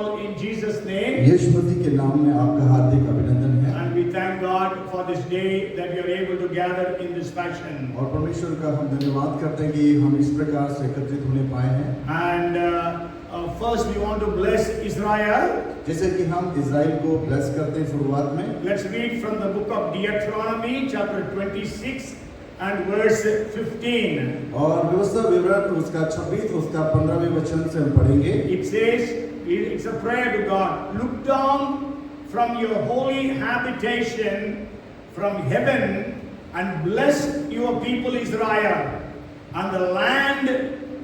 all in Jesus' name. यीशु मसीह के नाम में आपका हार्दिक अभिनंदन है And we thank God for this day that we are able to gather in this fashion. और परमेश्वर का हम धन्यवाद करते हैं कि हम इस प्रकार से एकत्रित होने पाए हैं। And first we want to bless Israel. जैसे कि हम इज़राइल को ब्लेस करते हैं शुरुआत में। Let's read from the book of Deuteronomy chapter 26 and verse 15. और व्यवस्था विवरण उसका 26 उसका 15वें वचन से हम पढ़ेंगे। It says, it's a prayer to God. Look down from your holy habitation from heaven and bless your people Israel and the land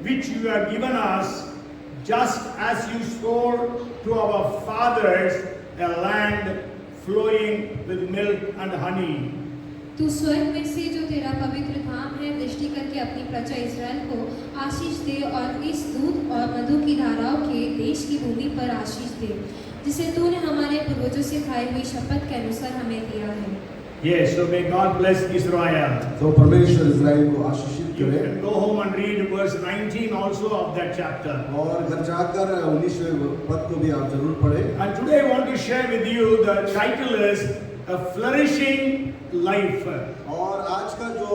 which you have given us, just as you swore to our fathers, a land flowing with milk and honey. तू स्वर्ग में से जो तेरा पवित्र धाम है दृष्टि करके अपनी प्रजा इस्राएल को आशीष दे और इस दूध और मधु की धाराओं के देश की भूमि पर आशीष दे जिसे तूने हमारे पूर्वजों से खाई हुई शपथ के अनुसार हमें दिया है। Yes, so may God bless Israel. तो परमेश्वर इज़राइल को आशीषित You करे। can go home and read verse 19 also of that chapter. और घर जाकर 19वें पद को भी आप जरूर पढ़ें। And today I want to share with you, the title is A Flourishing Life. और आज का जो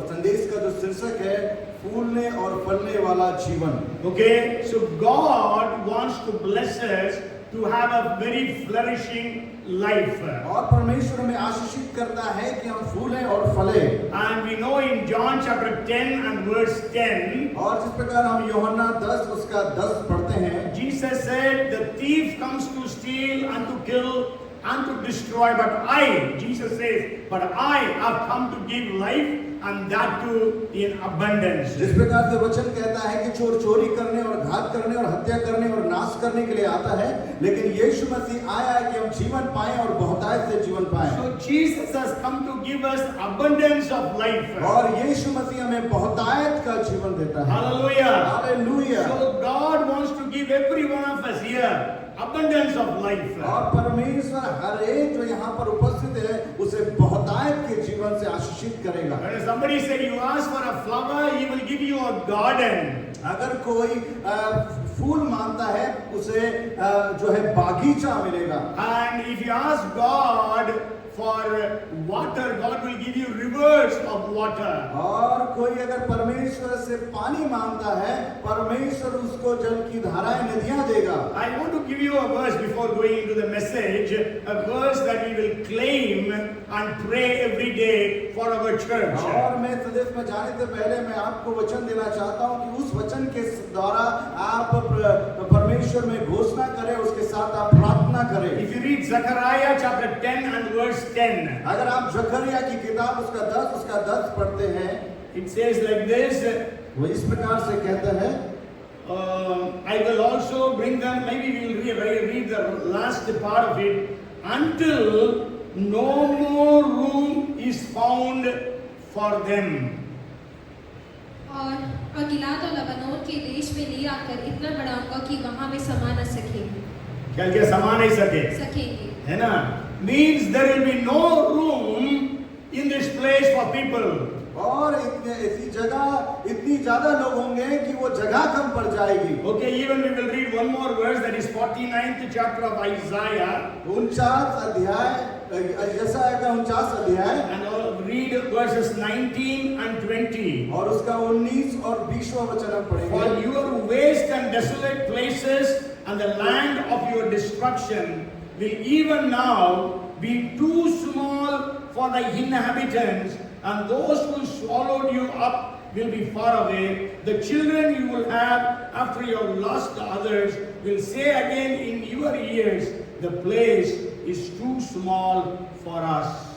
संदेश का जो शीर्षक है फूलने और फलने वाला जीवन। Okay, so God wants to bless us to have a very flourishing life. और परमेश्वर हमें आशीषित करता है कि हम फूलें और फलें। And we know in John chapter 10 and verse 10, और जिस प्रकार हम यूहन्ना 10 उसका 10 पढ़ते हैं, Jesus said, the thief comes to steal and to kill and to destroy, but I, Jesus says, but I have come to give life and that too in abundance. जिस प्रकार से वचन कहता है कि चोर चोरी करने और घात करने और हत्या करने और नाश करने के लिए आता है, लेकिन यीशु मसीह आया है कि हम जीवन पाएं और बहुतायत से जीवन पाएं। So Jesus has come to give us abundance of life. और यीशु मसीह हमें बहुतायत का जीवन देता है। Hallelujah. Hallelujah. So God wants to give every one of us here abundance of life. और परमेश्वर हर एक जो यहाँ पर उपस्थित है उसे बहुतायत के जीवन से आशीषित करेगा। When somebody said you ask for a flower, he will give you a garden. अगर कोई फूल मांगता है उसे जो है बागीचा मिलेगा। And if you ask God for water, God will give you rivers of water. और कोई अगर परमेश्वर से पानी मांगता है परमेश्वर उसको जल की धाराएं नदियां देगा। I want to give you a verse before going into the message, a verse that we will claim and pray every day for our church. और मैं संदेश में जाने से पहले मैं आपको वचन देना चाहता हूं कि उस वचन के द्वारा आप परमेश्वर में घोषणा करें, उसके साथ आप प्रार्थना करें। If you read Zechariah chapter 10 and verse 10, अगर आप जकरिया की किताब उसका 10 पढ़ते हैं, it says like this, वो इस प्रकार से कहता है, I will also bring them, maybe we will read the last part of it, until no more room is found for them. और गिलाद और लबनोन के देश में ले आकर इतना बढ़ाऊंगा कि वहां में समा न सकेंगे। क्या समा नहीं सकेंगे, है ना? Means there will be no room in this place for people. और ऐसी जगह इतनी ज्यादा लोग होंगे कि वो जगह कम पड़ जाएगी। Okay, even we will read one more verse, that is 49th chapter of Isaiah. 49 अध्याय, यशायाह का 49 अध्याय, And read verses 19 and 20. और उसका 19 और 20वां वचन हम For पढ़ेंगे। your waste and desolate places and the land of your destruction will even now be too small for the inhabitants, and those who swallowed you up will be far away. The children you will have after you have lost the others will say again in your ears, the place is too small for us.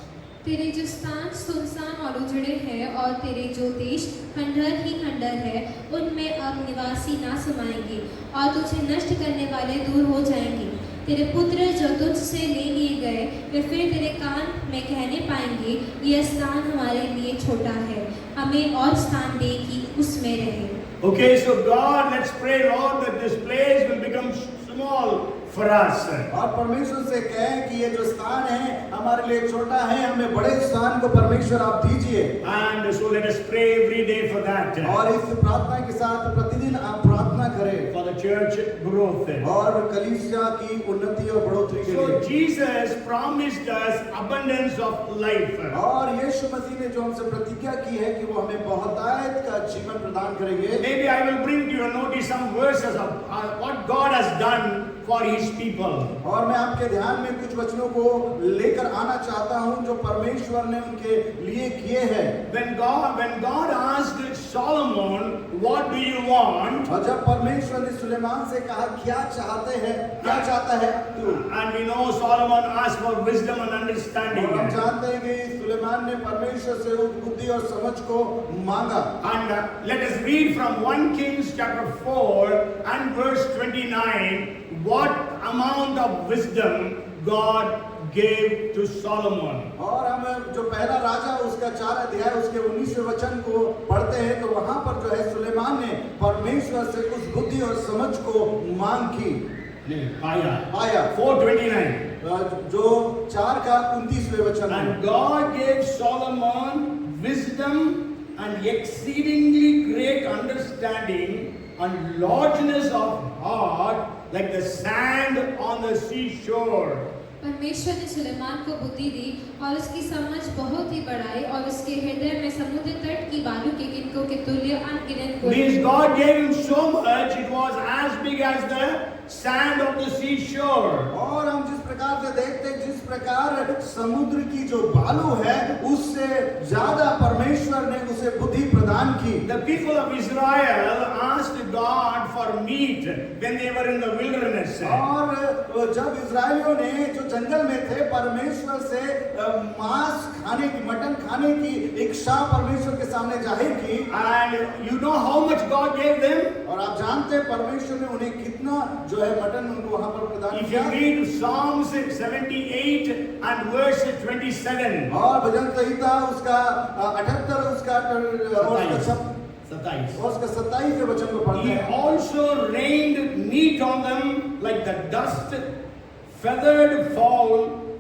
तेरे जो स्थान सुनसान और उजड़े हैं और तेरे जो देश खंडहर ही खंडहर है उनमें अब निवासी ना समाएंगे और तुझे नष्ट करने वाले दूर हो जाएंगे। तेरे पुत्र जो तुझसे ले लिए गए वे फिर तेरे कान में कहने पाएंगे, यह स्थान हमारे लिए छोटा है, हमें और स्थान दे कि उसमें रहे। Okay, so God, let's pray, Lord, that this place will become small for us. और परमेश्वर से कहें कि ये जो स्थान है हमारे लिए छोटा है, हमें बड़े स्थान को परमेश्वर आप दीजिए। And so let us pray every day for that. और इस प्रार्थना के साथ प्रतिदिन आप प्रार्थना करें For the church growth. और कलीसिया की उन्नति और बढ़ोतरी के So लिए। Jesus promised us abundance of life. और यीशु मसीह ने जो हमसे प्रतिज्ञा की है कि वो हमें बहुतायत का जीवन प्रदान करेंगे। Maybe I will bring to your notice some verses of what God has done for His people. और मैं आपके ध्यान में कुछ वचनों को लेकर आना चाहता हूं जो परमेश्वर ने उनके लिए किए हैं। When God asked Solomon, "What do you want?" और जब परमेश्वर ने सुलेमान से कहा क्या चाहते हैं, क्या चाहता है तू? And we know Solomon asked for wisdom and understanding. और हम जानते हैं कि सुलेमान ने परमेश्वर से उस बुद्धि और समझ को मांगा। And let us read from 1 Kings chapter 4 and verse 29 what amount of wisdom God gave to Solomon. और हम जो पहला राजा उसका 4 अध्याय उसके 19वें वचन को पढ़ते हैं तो वहां पर जो है सुलेमान ने परमेश्वर से उस बुद्धि और समझ को मांग की। पाया 4:29 जो 4 का 29वें वचन है। And God gave Solomon wisdom and exceedingly great understanding and largeness of heart like the sand on the seashore. परमेश्वर ने सुलेमान को बुद्धि दी और उसकी समझ बहुत ही बढ़ाई और उसके हृदय में समुद्र तट की बालू के किनकों के तुल्य अनगिनत Means God gave him so much, it was as big as the sand of the seashore. और हम जिस प्रकार से देखते हैं जिस प्रकार समुद्र की जो बालू है उससे ज्यादा परमेश्वर ने उसे बुद्धि प्रदान की। The people of Israel asked God for meat when they were in the wilderness. और जब इजरायलियों ने जो जंगल में थे परमेश्वर से मांस खाने की, मटन खाने की इच्छा परमेश्वर के सामने जाहिर की। And you know how much God gave them? और आप जानते हैं परमेश्वर ने उन्हें कितना जो है मटन उनको वहां पर प्रदान If you किया। read Psalms 78 and verse 27. और भजन संहिता उसका 78 उसका 27 वचन को पढ़ते He हैं। also rained meat on them like the dust, feathered fall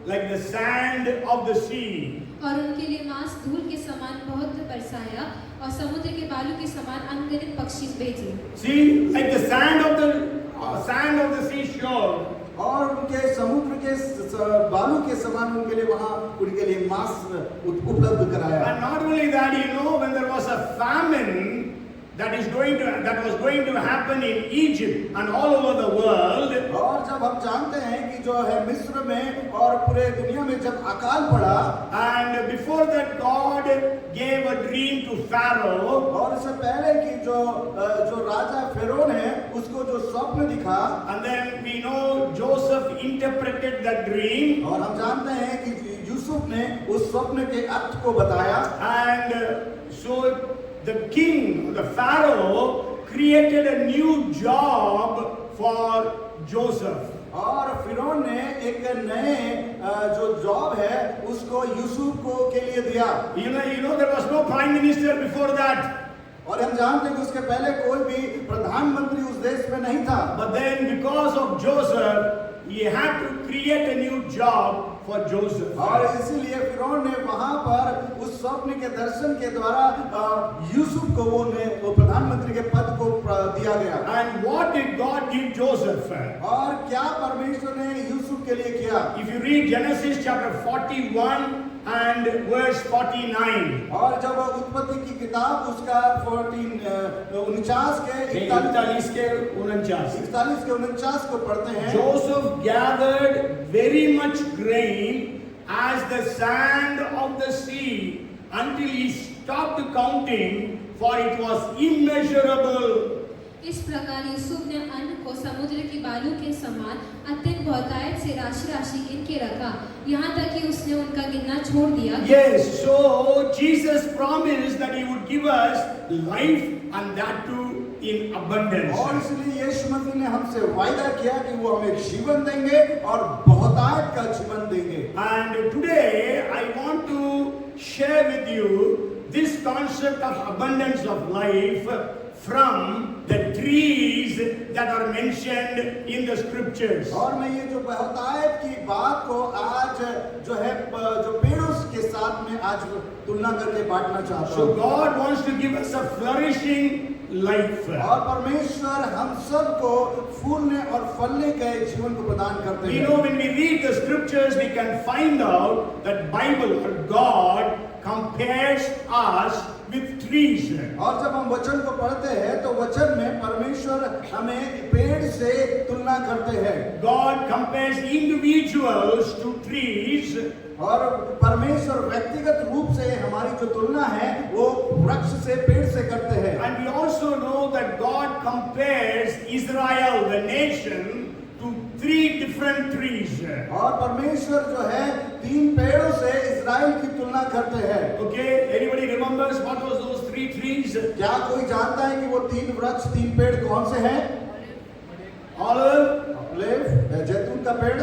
like the sand of the sea. और उनके लिए मांस धूल के समान बहुत बरसाया और समुद्र के बालू के समान अनगिनत पक्षी भेजे। See, like the sand of the seashore. और उनके समुद्र के बालू के समान उनके लिए वहां उनके लिए मांस उपलब्ध कराया। And not only that, when there was a famine that was going to happen in Egypt and all over the world. और जब हम जानते हैं कि जो है मिस्र में और पूरे दुनिया में जब अकाल पड़ा, and before that God gave a dream to Pharaoh. और इससे पहले कि जो राजा फेरोन है उसको जो स्वप्न दिखा, and then we know Joseph interpreted that dream. और हम जानते हैं कि यूसुफ ने उस स्वप्न के अर्थ को बताया। And so the king, the Pharaoh, created a new job for Joseph. और फिरौन ने एक नए जो जॉब है उसको यूसुफ को के लिए दिया। You know there was no prime minister before that. और हम जानते हैं कि उसके पहले कोई भी प्रधानमंत्री उस देश में नहीं था। But then because of Joseph, he had to create a new job for Joseph. और इसीलिए फिरौन ने वहां पर उस स्वप्न के दर्शन के द्वारा यूसुफ को वो प्रधानमंत्री के पद को दिया गया। And what did God give Joseph? और क्या परमेश्वर ने यूसुफ के लिए किया? If you read Genesis chapter 41 and verse 49. और जब उत्पत्ति की किताब उसका 49 के 49 को पढ़ते हैं। Joseph gathered very much grain as the sand of the sea until he stopped counting, for it was immeasurable. इस प्रकार यूसुफ ने अन्न को समुद्र की बालू के समान अत्यंत बहुतायत से राशि राशि गिन के रखा, यहाँ तक कि उसने उनका गिनना छोड़ दिया। Yes, so Jesus promised that he would give us life and that too in abundance. और इसलिए यीशु मसीह ने हमसे वायदा किया कि वो हमें जीवन देंगे और बहुतायत का जीवन देंगे। And today I want to share with you this concept of abundance of life from the trees that are mentioned in the scriptures. और मैं ये जो बहुतायत की बात को आज जो है जो पेड़ों के साथ में आज तुलना करके बांटना चाहता So हूँ। God wants to give us a flourishing life. और परमेश्वर हम सबको फूलने और फलने के जीवन को प्रदान करते We हैं। know when we read the scriptures, we can find out that Bible or God compares us with trees. और जब हम वचन को पढ़ते हैं तो वचन में परमेश्वर हमें पेड़ से तुलना करते हैं। God compares individuals to trees. और परमेश्वर व्यक्तिगत रूप से हमारी जो तुलना है वो वृक्ष से पेड़ से करते हैं। And we also know that God compares Israel, the nation, to 3 different trees. और परमेश्वर जो है 3 पेड़ों से इस्राएल की तुलना करते हैं। Okay, anybody remembers what was those 3 trees? क्या कोई जानता है कि वो 3 वृक्ष 3 पेड़ कौन से हैं? Olive, ऑलिव, जैतून का पेड़,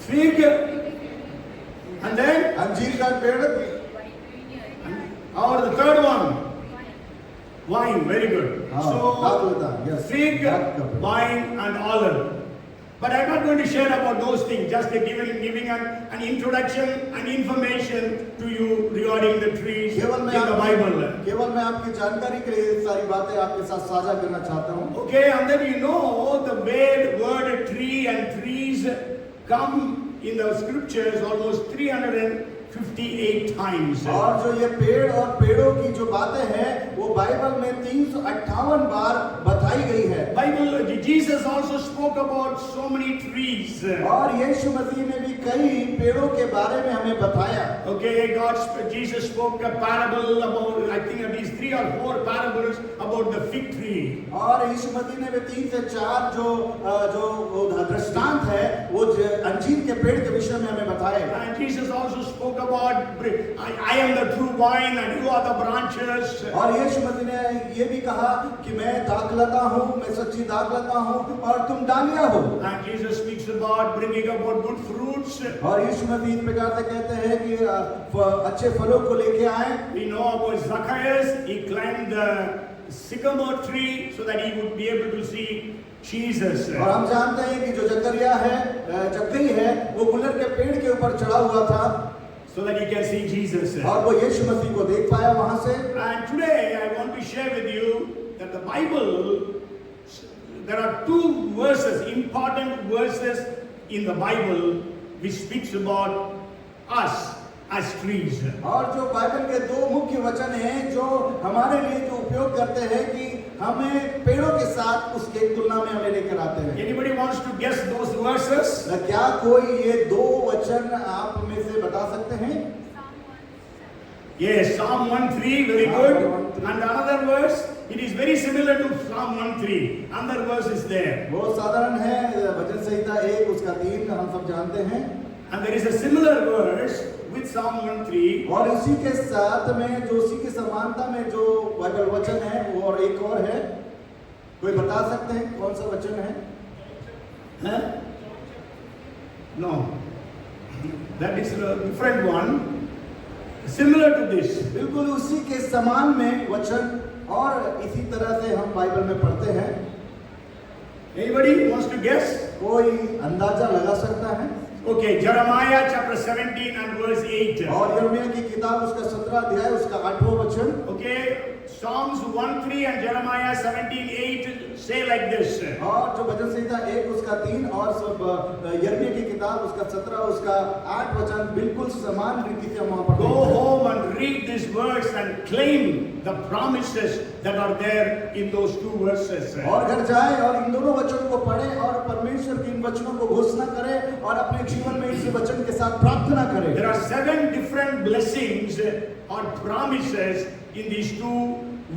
fig, and then अंजीर का पेड़, or the third one, wine. Very good. हाँ, So दाखलता, yes, fig, दाख का पेड़। wine, and olive. But I'm not going to share about those things. Just giving an introduction and information to you regarding the trees in the Bible. केवल मैं आपकी जानकारी के लिए सारी बातें आपके साथ साझा करना चाहता हूँ। Okay, and then you know the word tree and trees come in the scriptures almost 358 times. और जो ये पेड़ और पेड़ों की जो बातें हैं वो बाइबल में 358 बार बताई गई है। Bible, Jesus also spoke about so many trees. और यीशु मसीह ने भी कई पेड़ों के बारे में हमें बताया। Okay, Jesus spoke a parable about, I think at least 3 or 4 parables about the fig tree. और यीशु मसीह ने भी 3 से 4 जो दृष्टांत है वो अंजीर के पेड़ के विषय में हमें बताए। And Jesus also spoke about, I am the true vine and you are the branches. और यीशु मसीह ने ये भी कहा कि मैं दाखलता हूँ, मैं सच्ची दाखलता हूँ और तुम डालियाँ हो। And Jesus speaks about bringing about good fruits. और यीशु मसीह इस प्रकार से कहते हैं कि अच्छे फलों को लेके आए। We know about Zacchaeus. He climbed the sycamore tree so that he would be able to see Jesus. और हम जानते हैं कि जो जक्कई है वो गुलर के पेड़ के ऊपर चढ़ा हुआ था so that he can see Jesus. और वो यीशु मसीह को देख पाया वहां से। And today I want to share with you that the Bible, there are 2 verses, important verses in the Bible which speaks about us as trees. और जो Bible के 2 मुख्य वचन हैं जो हमारे लिए जो उपयोग करते हैं कि हमें पेड़ों के साथ उसके तुलना में हमें लेकर आते हैं। Anybody wants to guess those verses? क्या कोई ये 2 वचन आप में से बता सकते हैं? Yes, Psalm 1:3, very good. And another verse, it is very similar to Psalm 1:3. Another verse is there. बहुत साधारण है, भजन संहिता 1 उसका 3 हम सब जानते हैं। And there is a similar verse with Psalm 1:3. और इसी के साथ में जो उसी की समानता में जो बाइबल वचन है वो और एक और है। कोई बता सकते हैं कौन सा वचन है? Huh? No. That is a different one. Similar to this. बिल्कुल उसी के समान में वचन और इसी तरह से हम बाइबल में पढ़ते हैं। Anybody wants to guess? कोई अंदाजा लगा सकता है? Okay, Jeremiah chapter 17 and verse 8. और यिर्मयाह की किताब उसका 17 अध्याय उसका 8वां वचन। Okay, Psalms 1:3 and Jeremiah 17:8 say like this. और जो भजन संहिता 1 उसका 3 और सब यिर्मयाह की किताब उसका 17 उसका 8 वचन बिल्कुल समान रीति से हम वहां पढ़ते Go हैं। home and read this verse and claim the promises that are there in those 2 verses. और घर जाए और इन दोनों वचनों को पढ़े और परमेश्वर के इन वचनों को घोषणा करें और अपने जीवन में इस वचन के साथ प्रार्थना करें। There are 7 different blessings or promises in these 2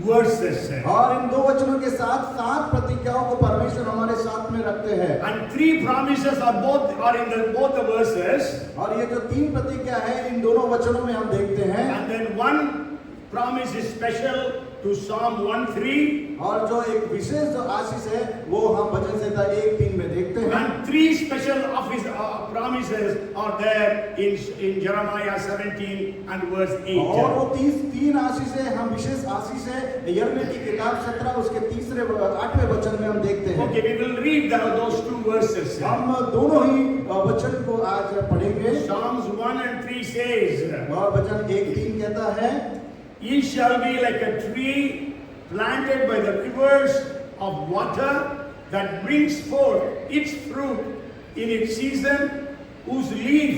verses. और इन 2 वचनों के साथ 7 प्रतिज्ञाओं को परमेश्वर हमारे साथ में रखते हैं। And 3 promises are in both the verses. और ये जो 3 प्रतिज्ञा है इन दोनों वचनों में हम देखते हैं। And then 1 promise is special to Psalm 1:3. और जो एक विशेष जो आशीष है वो हम भजन संहिता 1:3 में देखते हैं। And 3 special promises are there in Jeremiah 17 and verse 8. और वो 3 आशीषें हम विशेष आशीष है यिर्मयाह की किताब 17 उसके 8वें वचन में हम देखते हैं। Okay, we will read those two verses. हम दोनों ही वचन को आज पढ़ेंगे। Psalms 1 and 3 says, और वचन 1-3 कहता है, Ye shall be like a tree planted by the rivers of water that brings forth its fruit in its season, whose leaf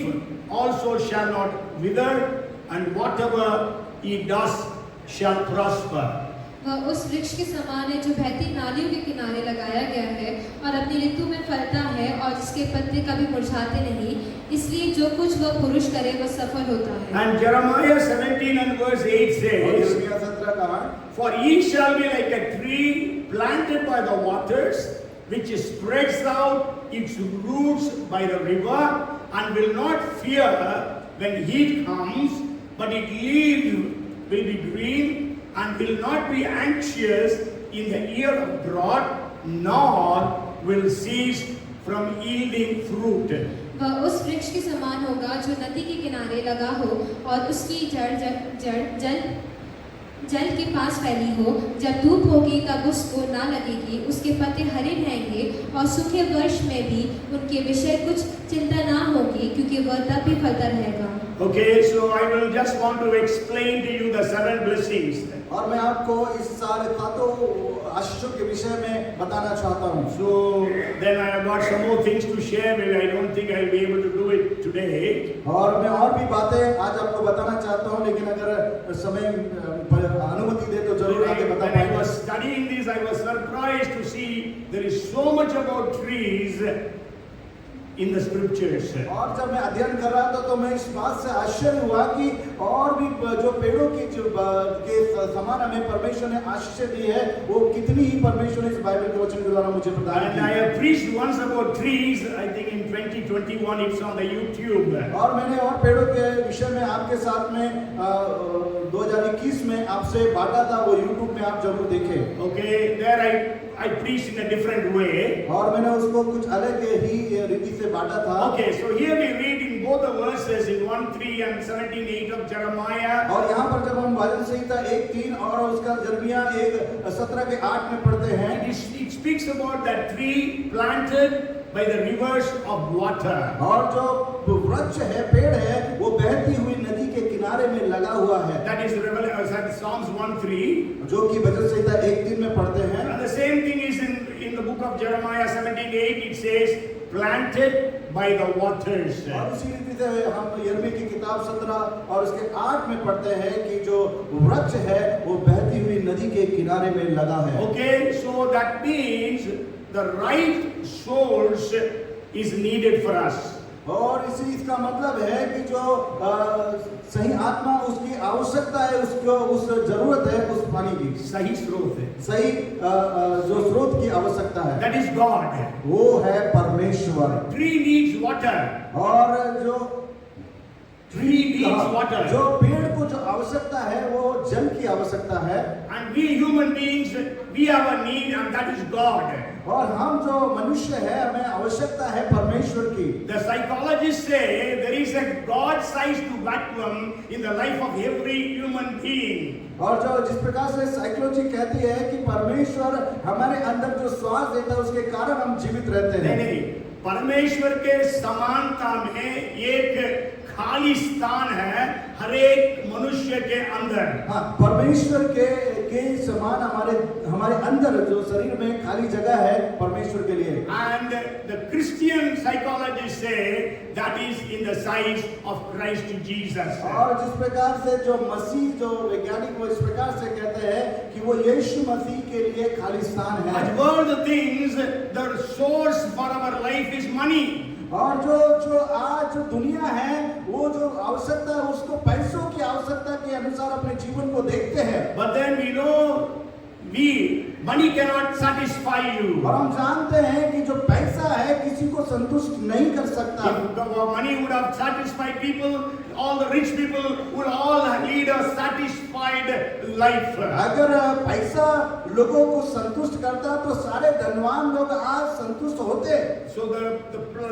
also shall not wither, and whatever he does shall prosper. वह उस वृक्ष के समान है जो बहती नालियों के किनारे लगाया गया है और अपनी ऋतु में फलता है और जिसके पत्ते कभी मुरझाते नहीं, इसलिए जो कुछ वह पुरुष करे वह सफल होता है। And Jeremiah 17 and verse 8 और says, यिर्मयाह 17 का For ye shall be like a tree planted by the waters, which spreads out its roots by the river, and will not fear when heat comes, but its leaves will be green, and will not be anxious in the year of drought, nor will cease from yielding fruit. वह उस वृक्ष के समान होगा जो नदी के किनारे लगा हो और उसकी जड़ जल के पास फैली हो। जब धूप होगी तब उसको ना लगेगी, उसके पत्ते हरे रहेंगे और सूखे वर्ष में भी उनके विषय कुछ चिंता ना होगी, क्योंकि वह तब भी फलता रहेगा। Okay, so I will just want to explain to you the 7 blessings. और मैं आपको इस सारे 7 आशीषों के विषय में बताना चाहता हूँ। So then I have got some more things to share. Maybe I don't think I will be able to do it today. और मैं और भी बातें आज आपको बताना चाहता हूँ, लेकिन अगर समय अनुमति दे तो जरूर आगे बता When I पाएंगे। was studying this, I was surprised to see there is so much about trees in the scriptures. और जब मैं अध्ययन कर रहा था तो मैं इस बात से आश्चर्य हुआ कि और भी जो पेड़ों की के समान हमें परमेश्वर ने आशीष दी है, वो कितनी ही परमेश्वर ने इस बाइबल के वचन के द्वारा मुझे प्रदान And की। I have preached once about trees. I think in 2021 it's on the YouTube. और मैंने और पेड़ों के विषय में आपके साथ में 2021 में आपसे बांटा था, वो YouTube में आप जरूर देखें। Okay, there I preached in a different way. और मैंने उसको कुछ अलग ही रीति से बांटा था। Okay, so here we read in both the verses in 1:3 and 17:8 of Jeremiah. और यहाँ पर जब हम भजन संहिता 1:3 और उसका यिर्मयाह 1:17-8 में पढ़ते हैं, It speaks about that tree planted by the rivers of water. और जो वृक्ष है, पेड़ है, वो बहती हुई नदी के किनारे में लगा हुआ है, That is Psalms 1:3. जो कि भजन संहिता 1:3 में पढ़ते हैं। And the same thing is in the book of Jeremiah 17:8. It says planted by the waters. और इसी रीति से हम यिर्मयाह की किताब 17 और उसके 8 में पढ़ते हैं कि जो वृक्ष है वो बहती हुई नदी के किनारे में लगा है। Okay, so that means the right source is needed for us. और इसका मतलब है कि जो सही आत्मा उसकी आवश्यकता है, उसको उस जरूरत है उस पानी की, सही स्रोत है, सही जो स्रोत की आवश्यकता है, that is God. वो है परमेश्वर। Tree needs water. और जो Tree needs water. जो पेड़ को जो आवश्यकता है वो जल की आवश्यकता है, And we human beings, we have a need, and that is God. और हम जो मनुष्य है हमें आवश्यकता है परमेश्वर की। The psychologists say there is a God-sized vacuum in the life of every human being. और जो जिस प्रकार से साइकोलॉजी कहती है कि परमेश्वर हमारे अंदर जो श्वास देता है उसके कारण हम जीवित रहते हैं। नहीं, परमेश्वर के समानता में एक खाली स्थान है हर एक मनुष्य के अंदर। हाँ, परमेश्वर के समान हमारे अंदर जो शरीर में खाली जगह है परमेश्वर के लिए। And the Christian psychologists say that is in the size of Christ Jesus. और जिस प्रकार से जो मसीह जो वैज्ञानिक वो इस प्रकार से कहते हैं कि वो यीशु मसीह के लिए खाली स्थान है। As world things, the source for our life is money. और जो आज जो दुनिया है वो जो आवश्यकता है उसको पैसों की आवश्यकता के अनुसार अपने जीवन को देखते हैं। But then we know money cannot satisfy you. और हम जानते हैं कि जो पैसा है किसी को संतुष्ट नहीं कर सकता। If money would have satisfied people, all the rich people would all lead a satisfied life. अगर पैसा लोगों को संतुष्ट करता तो सारे धनवान लोग आज संतुष्ट होते। So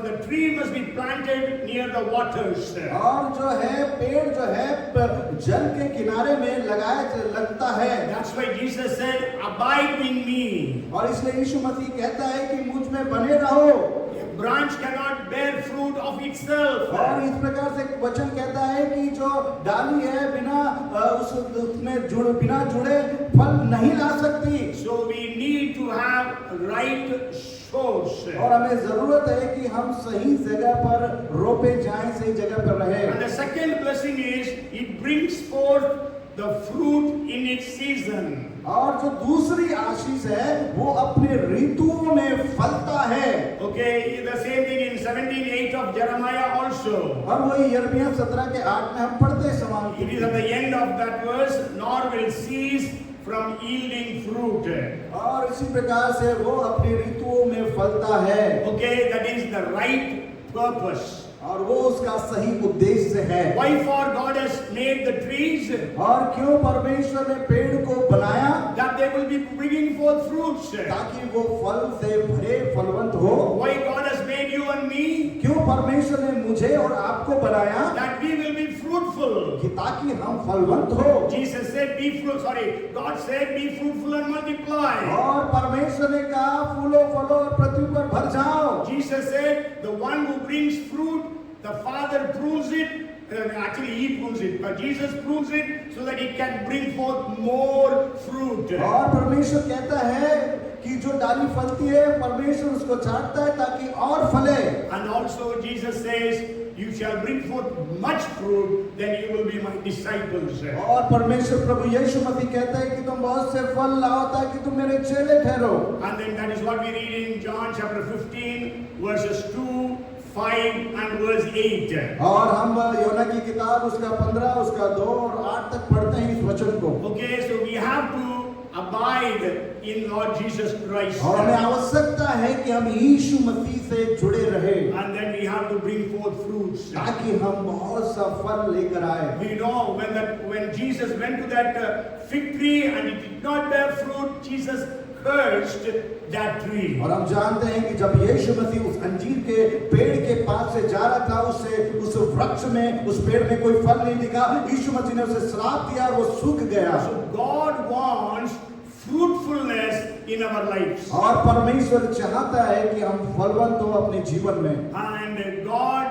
the tree must be planted near the waters. और जो है पेड़ जो है जल के किनारे में लगता है। That's why Jesus said, "Abide in me." और इसलिए यीशु मसीह कहता है कि मुझ में बने रहो। A branch cannot bear fruit of itself. और इस प्रकार से वचन कहता है कि जो डाली है बिना उसमें बिना जुड़े फल नहीं ला सकती। So we need to have right source. और हमें जरूरत है कि हम सही जगह पर रोपे जाएं, सही जगह पर रहे। And the second blessing is it brings forth the fruit in its season. और जो दूसरी आशीष है वो अपने ऋतुओं में फलता है। Okay, the same thing in 17:8 of Jeremiah also. और वही यिर्मयाह 17 के 8 में हम पढ़ते समान। It is at the end of that verse, nor will cease from yielding fruit. और इसी प्रकार से वो अपनी ऋतुओं में फलता है। Okay, that is the right purpose. और वो उसका सही उद्देश्य है। Why for God has made the trees? और क्यों परमेश्वर ने पेड़ को बनाया? That they will be bringing forth fruits. ताकि वो फल से भरे फलवंत हो। Why God has made you and me? क्यों परमेश्वर ने मुझे और आपको बनाया? That we will be fruitful. कि ताकि हम फलवंत हो। Jesus said, God said, be fruitful and multiply. और परमेश्वर ने कहा फूलो फलो और पृथ्वी पर भर जाओ। Jesus said, the one who brings fruit, the Father prunes it. Actually, He prunes it, but Jesus prunes it so that it can bring forth more fruit. और परमेश्वर कहता है कि जो डाली फलती है परमेश्वर उसको चाटता है ताकि और फले। And also Jesus says, you shall bring forth much fruit, then you will be my disciples. और परमेश्वर प्रभु यीशु मसीह कहता है कि तुम बहुत से फल लाओ ताकि तुम मेरे चेले ठहरो। And then that is what we read in John chapter 15 verses 2, 5 and verse 8. और हम योना की किताब उसका 15 उसका 2 और 8 तक पढ़ते हैं इस वचन को। Okay, so we have to abide in Lord Jesus Christ. और हमें आवश्यकता है कि हम यीशु मसीह से जुड़े रहे। And then we have to bring forth fruits. ताकि हम बहुत सा फल लेकर आए। We know when Jesus went to that fig tree and it did not bear fruit, Jesus cursed that tree. और हम जानते हैं कि जब यीशु मसीह उस अंजीर के पेड़ के पास से जा रहा था उस वृक्ष में उस पेड़ में कोई फल नहीं दिखा, यीशु मसीह ने उसे श्राप दिया और वो सूख गया। So God wants fruitfulness in our lives. और परमेश्वर चाहता है कि हम फलवंत हो अपने जीवन में। And God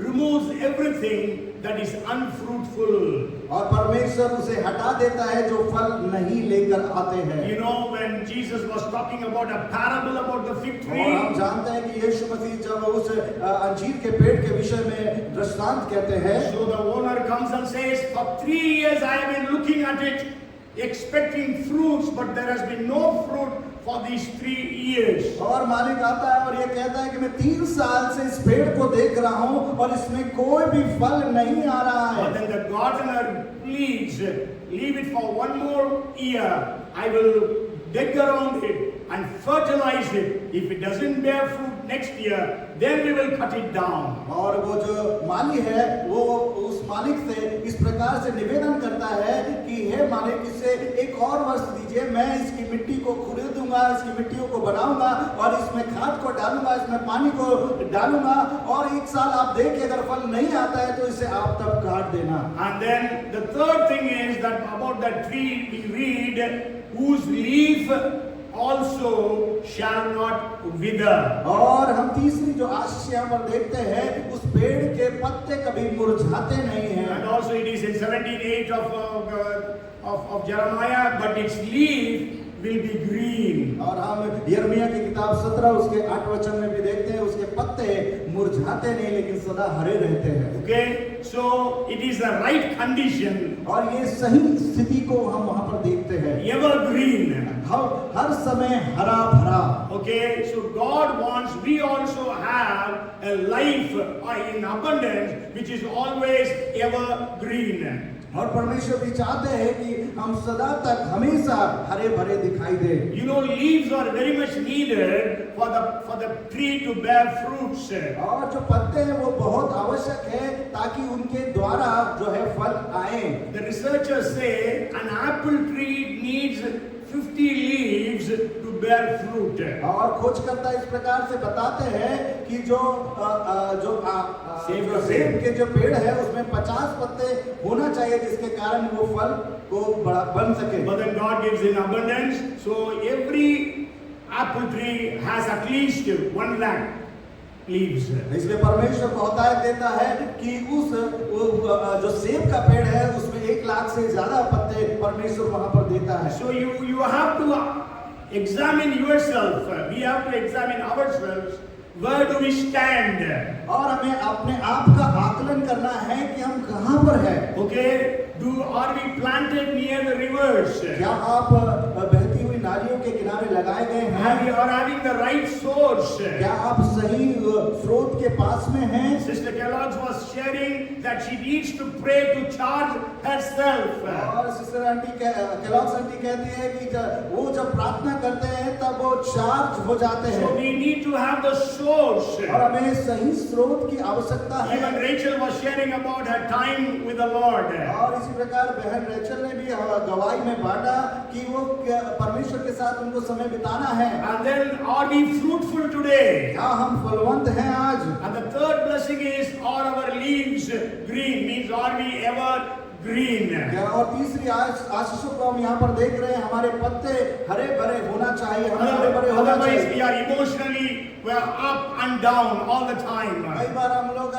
removes everything that is unfruitful. और परमेश्वर उसे हटा देता है जो फल नहीं लेकर आते हैं। You know, when Jesus was talking about a parable about the fig और हम tree, जानते हैं कि यीशु मसीह जब उस अंजीर के पेड़ के विषय में दृष्टांत कहते हैं, so the owner comes and says, for 3 years I have been looking at it, expecting fruits, but there has been no fruit for these 3 years. और मालिक आता है और ये कहता है कि मैं 3 साल से इस पेड़ को देख रहा हूँ और इसमें कोई भी फल नहीं आ रहा है। But then the gardener pleads, leave it for 1 more year. I will dig around it and fertilize it. If it doesn't bear fruit next year, then we will cut it down. और वो जो माली है वो उस मालिक से इस प्रकार से निवेदन करता है कि हे मालिक इसे 1 और वर्ष दीजिए, मैं इसकी मिट्टी को खुरीदूंगा, इसकी मिट्टियों को बनाऊंगा और इसमें खाद को डालूंगा, इसमें पानी को डालूंगा और 1 साल आप देखिए अगर फल नहीं आता है तो इसे आप तब काट देना। And then the third thing is that about that tree we read, whose leaf also shall not wither. और हम तीसरी जो आशीष यहाँ पर देखते हैं उस पेड़ के पत्ते कभी मुरझाते नहीं हैं। And also it is in 17:8 of Jeremiah, but its leaf will be green. और हम यिर्मयाह की किताब 17 उसके 8 वचन में भी देखते हैं उसके पत्ते मुरझाते नहीं लेकिन सदा हरे रहते हैं। Okay, so it is the right condition. और ये सही स्थिति को हम वहाँ पर देखते हैं। Evergreen. हर समय हरा भरा। Okay, so God wants we also have a life in abundance which is always evergreen. और परमेश्वर भी चाहते हैं कि हम सदा तक हमेशा हरे भरे दिखाई दे। You know, leaves are very much needed for the tree to bear fruits. और जो पत्ते हैं वो बहुत आवश्यक है ताकि उनके द्वारा जो है फल आए। The researchers say an apple tree needs 50 leaves to bear fruit. और खोजकर्ता इस प्रकार से बताते हैं कि जो सेब के जो पेड़ है उसमें 50 पत्ते होना चाहिए जिसके कारण वो फल को बड़ा बन सके। But then God gives in abundance, so every apple tree has at least 1 lakh leaves. इसलिए परमेश्वर बहुतायत देता है कि जो सेब का पेड़ है उसमें 1 लाख से ज्यादा पत्ते परमेश्वर वहां पर देता है। So you have to examine yourself. We have to examine ourselves. Where do we stand? और हमें अपने आप का आकलन करना है कि हम कहां पर हैं। Okay, are we planted near the rivers? क्या आप बहती हुई नालियों के किनारे लगाए गए हैं? Are having the right source? क्या आप सही स्रोत के पास में हैं? Sister Kellogg was sharing that she needs to pray to charge herself. और सिस्टर आंटी केलॉग्स आंटी कहती है कि वो जब प्रार्थना करते हैं तब वो चार्ज हो जाते हैं। So we need to have the source. और हमें सही स्रोत की आवश्यकता है। Even Rachel was sharing about her time with the Lord. और इसी प्रकार बहन रेचल ने भी गवाही में बांटा कि वो परमेश्वर के साथ उनको समय बिताना है। And then are we fruitful today? क्या हम फलवंत हैं आज? And the third blessing is, are our leaves green? Means are we ever green? क्या और तीसरी आशीषों को हम यहाँ पर देख रहे हैं, हमारे पत्ते हरे भरे होना चाहिए, हमें हरे भरे होना Otherwise चाहिए। we are emotionally, we are up and down all the time. कई बार हम लोग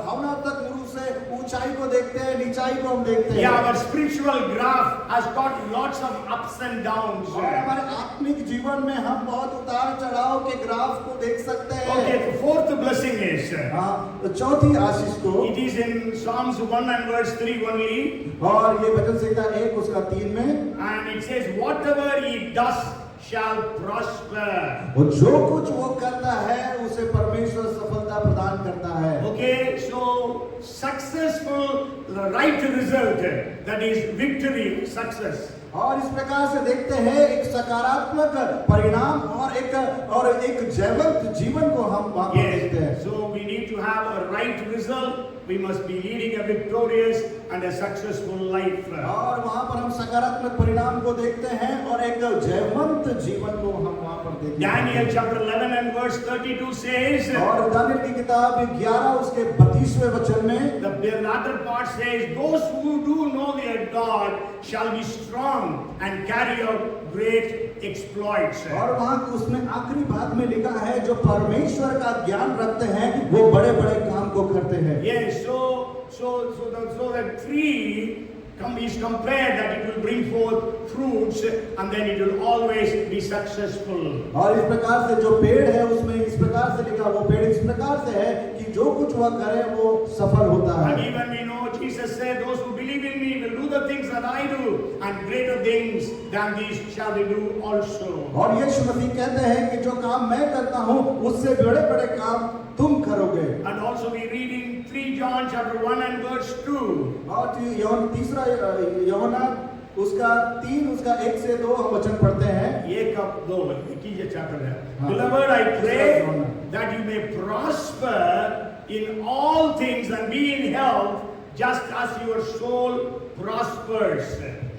भावनात्मक रूप से ऊंचाई को देखते हैं, नीचाई को हम देखते हैं। Yeah, our spiritual graph has got lots of ups and downs. और हमारे आत्मिक जीवन में हम बहुत उतार चढ़ाव के ग्राफ को देख सकते हैं। Okay, the fourth blessing is, हाँ, तो चौथी आशीष को it is in Psalms 1 and verse 3 only. और ये भजन संहिता 1 उसका 3 में, And it says, whatever he does shall prosper. और जो कुछ वो करता है उसे परमेश्वर सफलता प्रदान करता है। Okay, so successful, the right result, that is victory, success. और इस प्रकार से देखते हैं एक सकारात्मक परिणाम और एक जैवंत जीवन को हम वहां पर देखते हैं। Yes. So we need to have a right result. We must be leading a victorious and a successful life. और वहां पर हम सकारात्मक परिणाम को देखते हैं और एक जयवंत जीवन को हम वहां पर देखते हैं। Daniel chapter 11 and verse 32 says, और दानियेल की किताब 11 उसके 32वें वचन में the latter part says, those who do know their God shall be strong and carry out great exploits. और वहां उसमें आखिरी भाग में लिखा है जो परमेश्वर का ज्ञान रखते हैं वो बड़े बड़े काम को करते हैं। Yes, so the tree is compared that it will bring forth fruits and then it will always be successful. और इस प्रकार से जो पेड़ है उसमें इस प्रकार से लिखा, वो पेड़ इस प्रकार से है कि जो कुछ वह करे वो सफल होता है। And even we know Jesus said, those who believe in me will do the things that I do, and greater things than these shall they do also. और यीशु मसीह कहते हैं कि जो काम मैं करता हूँ उससे बड़े बड़े काम तुम करोगे। And also we read in 3 John chapter 1 and verse 2. और तीसरा यूहन्ना उसका 3 उसका 1 से 2 हम वचन पढ़ते हैं। एक ही चैप्टर है। Beloved, I pray that you may prosper in all things and be in health just as your soul prospers.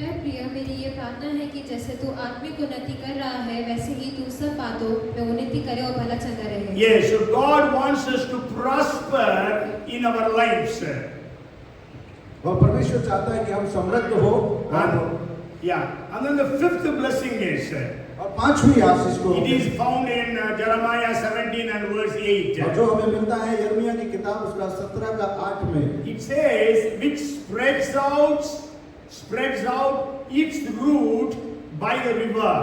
ऐ प्रिय, मेरी ये प्रार्थना है कि जैसे तू आत्मिक उन्नति कर रहा है वैसे ही तू सब बातों में उन्नति करे और भला चंगा रहे। Yes, so God wants us to prosper in our lives. और परमेश्वर चाहता है कि हम समृद्ध हो। And then the fifth blessing is, और पांचवी आशीष को it is found in Jeremiah 17 and verse 8. और जो हमें मिलता है यिर्मयाह की किताब उसका 17 का 8 में। It says, which spreads out its root by the river.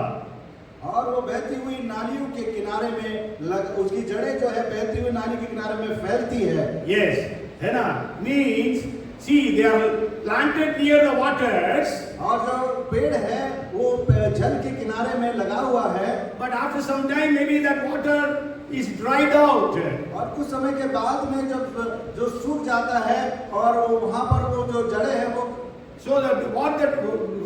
और वो बहती हुई नालियों के किनारे में उसकी जड़ें जो है बहती हुई नाली के किनारे में फैलती है। Yes, है ना? Means, see, they are planted near the waters. और जो पेड़ है वो जल के किनारे में लगा हुआ है। But after some time, maybe that water is dried out. और कुछ समय के बाद में जब जो सूख जाता है और वहाँ पर वो जो जड़ें हैं वो So that what the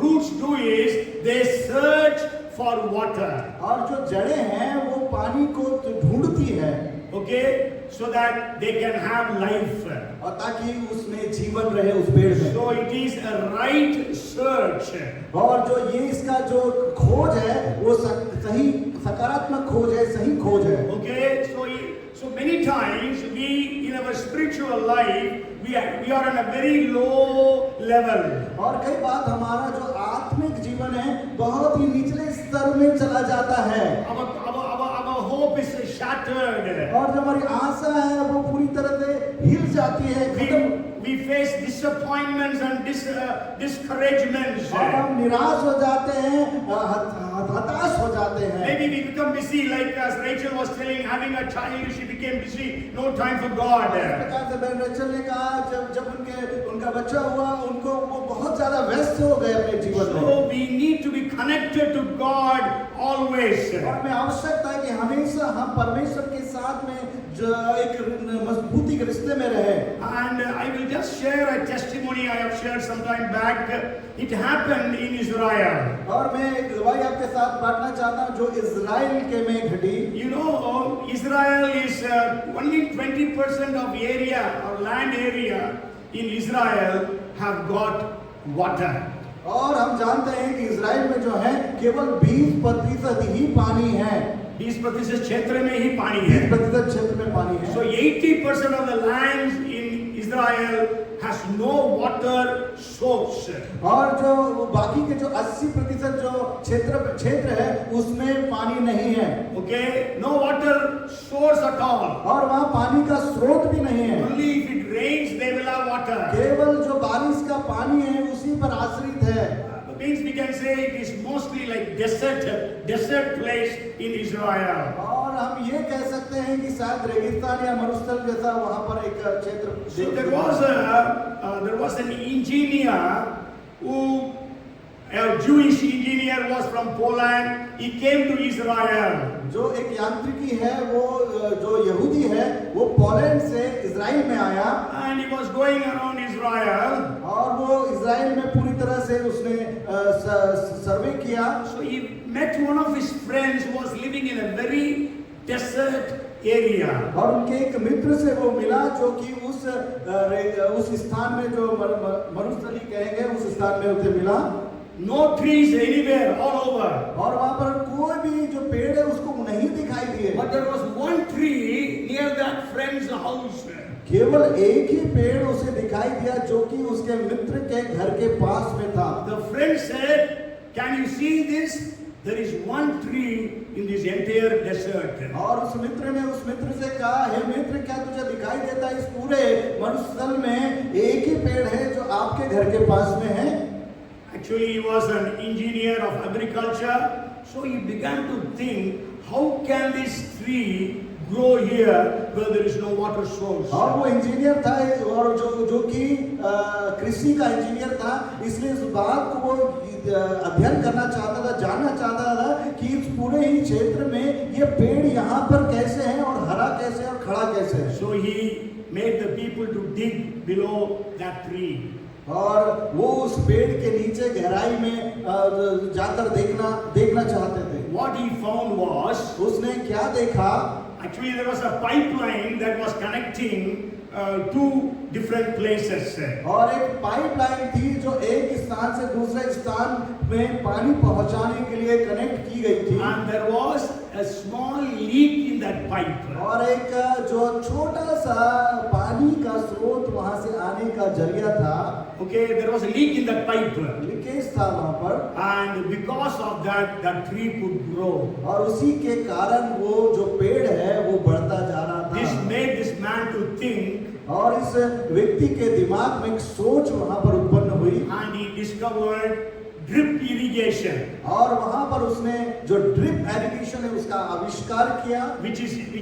roots do is they search for water. और जो जड़ें हैं वो पानी को ढूंढती है, Okay, so that they can have life. और ताकि उसमें जीवन रहे उस पेड़ में। So it is a right search. और जो ये इसका जो खोज है वो सही सकारात्मक खोज है, सही खोज है। Okay, so many times we in our spiritual life we are on a very low level. और कई बार हमारा जो आत्मिक जीवन है बहुत ही निचले स्तर में चला जाता है। Our hope is shattered. और जो हमारी आशा है वो पूरी तरह से हिल जाती है, खत्म। We face disappointments and discouragements. और हम निराश हो जाते हैं, हताश हो जाते हैं। Maybe we become busy, like as Rachel was telling, having a child, she became busy, no time for God. इस प्रकार से बहन रेचल ने कहा जब उनका बच्चा हुआ, उनको वो बहुत ज्यादा व्यस्त हो गए अपने जीवन में। So we need to be connected to God always. और हमें आवश्यकता है कि हमेशा हम परमेश्वर के साथ में जो एक मजबूती के रिश्ते में रहे। And I will just share a testimony I have shared some time back. It happened in Israel. और मैं एक गवाही आपके साथ बांटना चाहता हूँ जो इज़राइल के में घटी। You know, Israel is only 20% of area or land area in Israel have got water. और हम जानते हैं कि इज़राइल में जो है केवल 20% ही पानी है। 20% क्षेत्र में ही पानी है। 20% क्षेत्र में पानी है। So 80% of the lands in Israel has no water source. और जो बाकी के जो 80% जो क्षेत्र है उसमें पानी नहीं है। Okay, no water source at all. और वहाँ पानी का स्रोत भी नहीं है। Only if it rains they will have water. केवल जो बारिश का पानी है उसी पर आश्रित है। Means we can say it is mostly like desert place in Israel. और हम ये कह सकते हैं कि शायद रेगिस्तान या मरुस्थल जैसा वहाँ पर एक क्षेत्र। So there was an engineer who, a Jewish engineer, was from Poland. He came to Israel. जो एक यांत्रिकी है वो जो यहूदी है वो पोलैंड से इज़राइल में आया। And he was going around Israel. और वो इज़राइल में पूरी तरह से उसने सर्वे किया। So he met one of his friends who was living in a very desert area. और उनके एक मित्र से वो मिला जो कि उस स्थान में जो मरुस्थली कहेंगे उस स्थान में उसे मिला। No trees anywhere, all over. और वहाँ पर कोई भी जो पेड़ है उसको नहीं दिखाई दिए। But there was one tree near that friend's house. केवल एक ही पेड़ उसे दिखाई दिया जो कि उसके मित्र के घर के पास में था। The friend said, "Can you see this? There is one tree in this entire desert." और उस मित्र ने उस मित्र से कहा, हे मित्र, क्या तुझे दिखाई देता है इस पूरे मरुस्थल में एक ही पेड़ है जो आपके घर के पास में है? Actually, he was an engineer of agriculture, so he began to think, how can this tree grow here where there is no water source? और वो इंजीनियर था और जो कि कृषि का इंजीनियर था, इसलिए इस बात को वो अध्ययन करना चाहता था, जानना चाहता था कि इस पूरे ही क्षेत्र में ये पेड़ यहाँ पर कैसे है और हरा कैसे और खड़ा कैसे है। So he made the people to dig below that tree. और वो उस पेड़ के नीचे गहराई में जाकर देखना चाहते थे। What he found was, उसने क्या देखा? actually there was a pipeline that was connecting two different places. और एक पाइपलाइन थी जो एक स्थान से दूसरे स्थान में पानी पहुंचाने के लिए कनेक्ट की गई थी। And there was a small leak in that pipe. और एक जो छोटा सा पानी का स्रोत वहां से आने का जरिया था। Okay, there was a leak in that pipe. Leakage था वहां पर। And because of that, that tree could grow. और उसी के कारण वो जो पेड़ है वो बढ़ता जा रहा था। This made this man to think. और इस व्यक्ति के दिमाग में एक सोच वहां पर उत्पन्न हुई। And he discovered drip irrigation. और वहां पर उसने जो ड्रिप इरिगेशन है उसका आविष्कार किया, which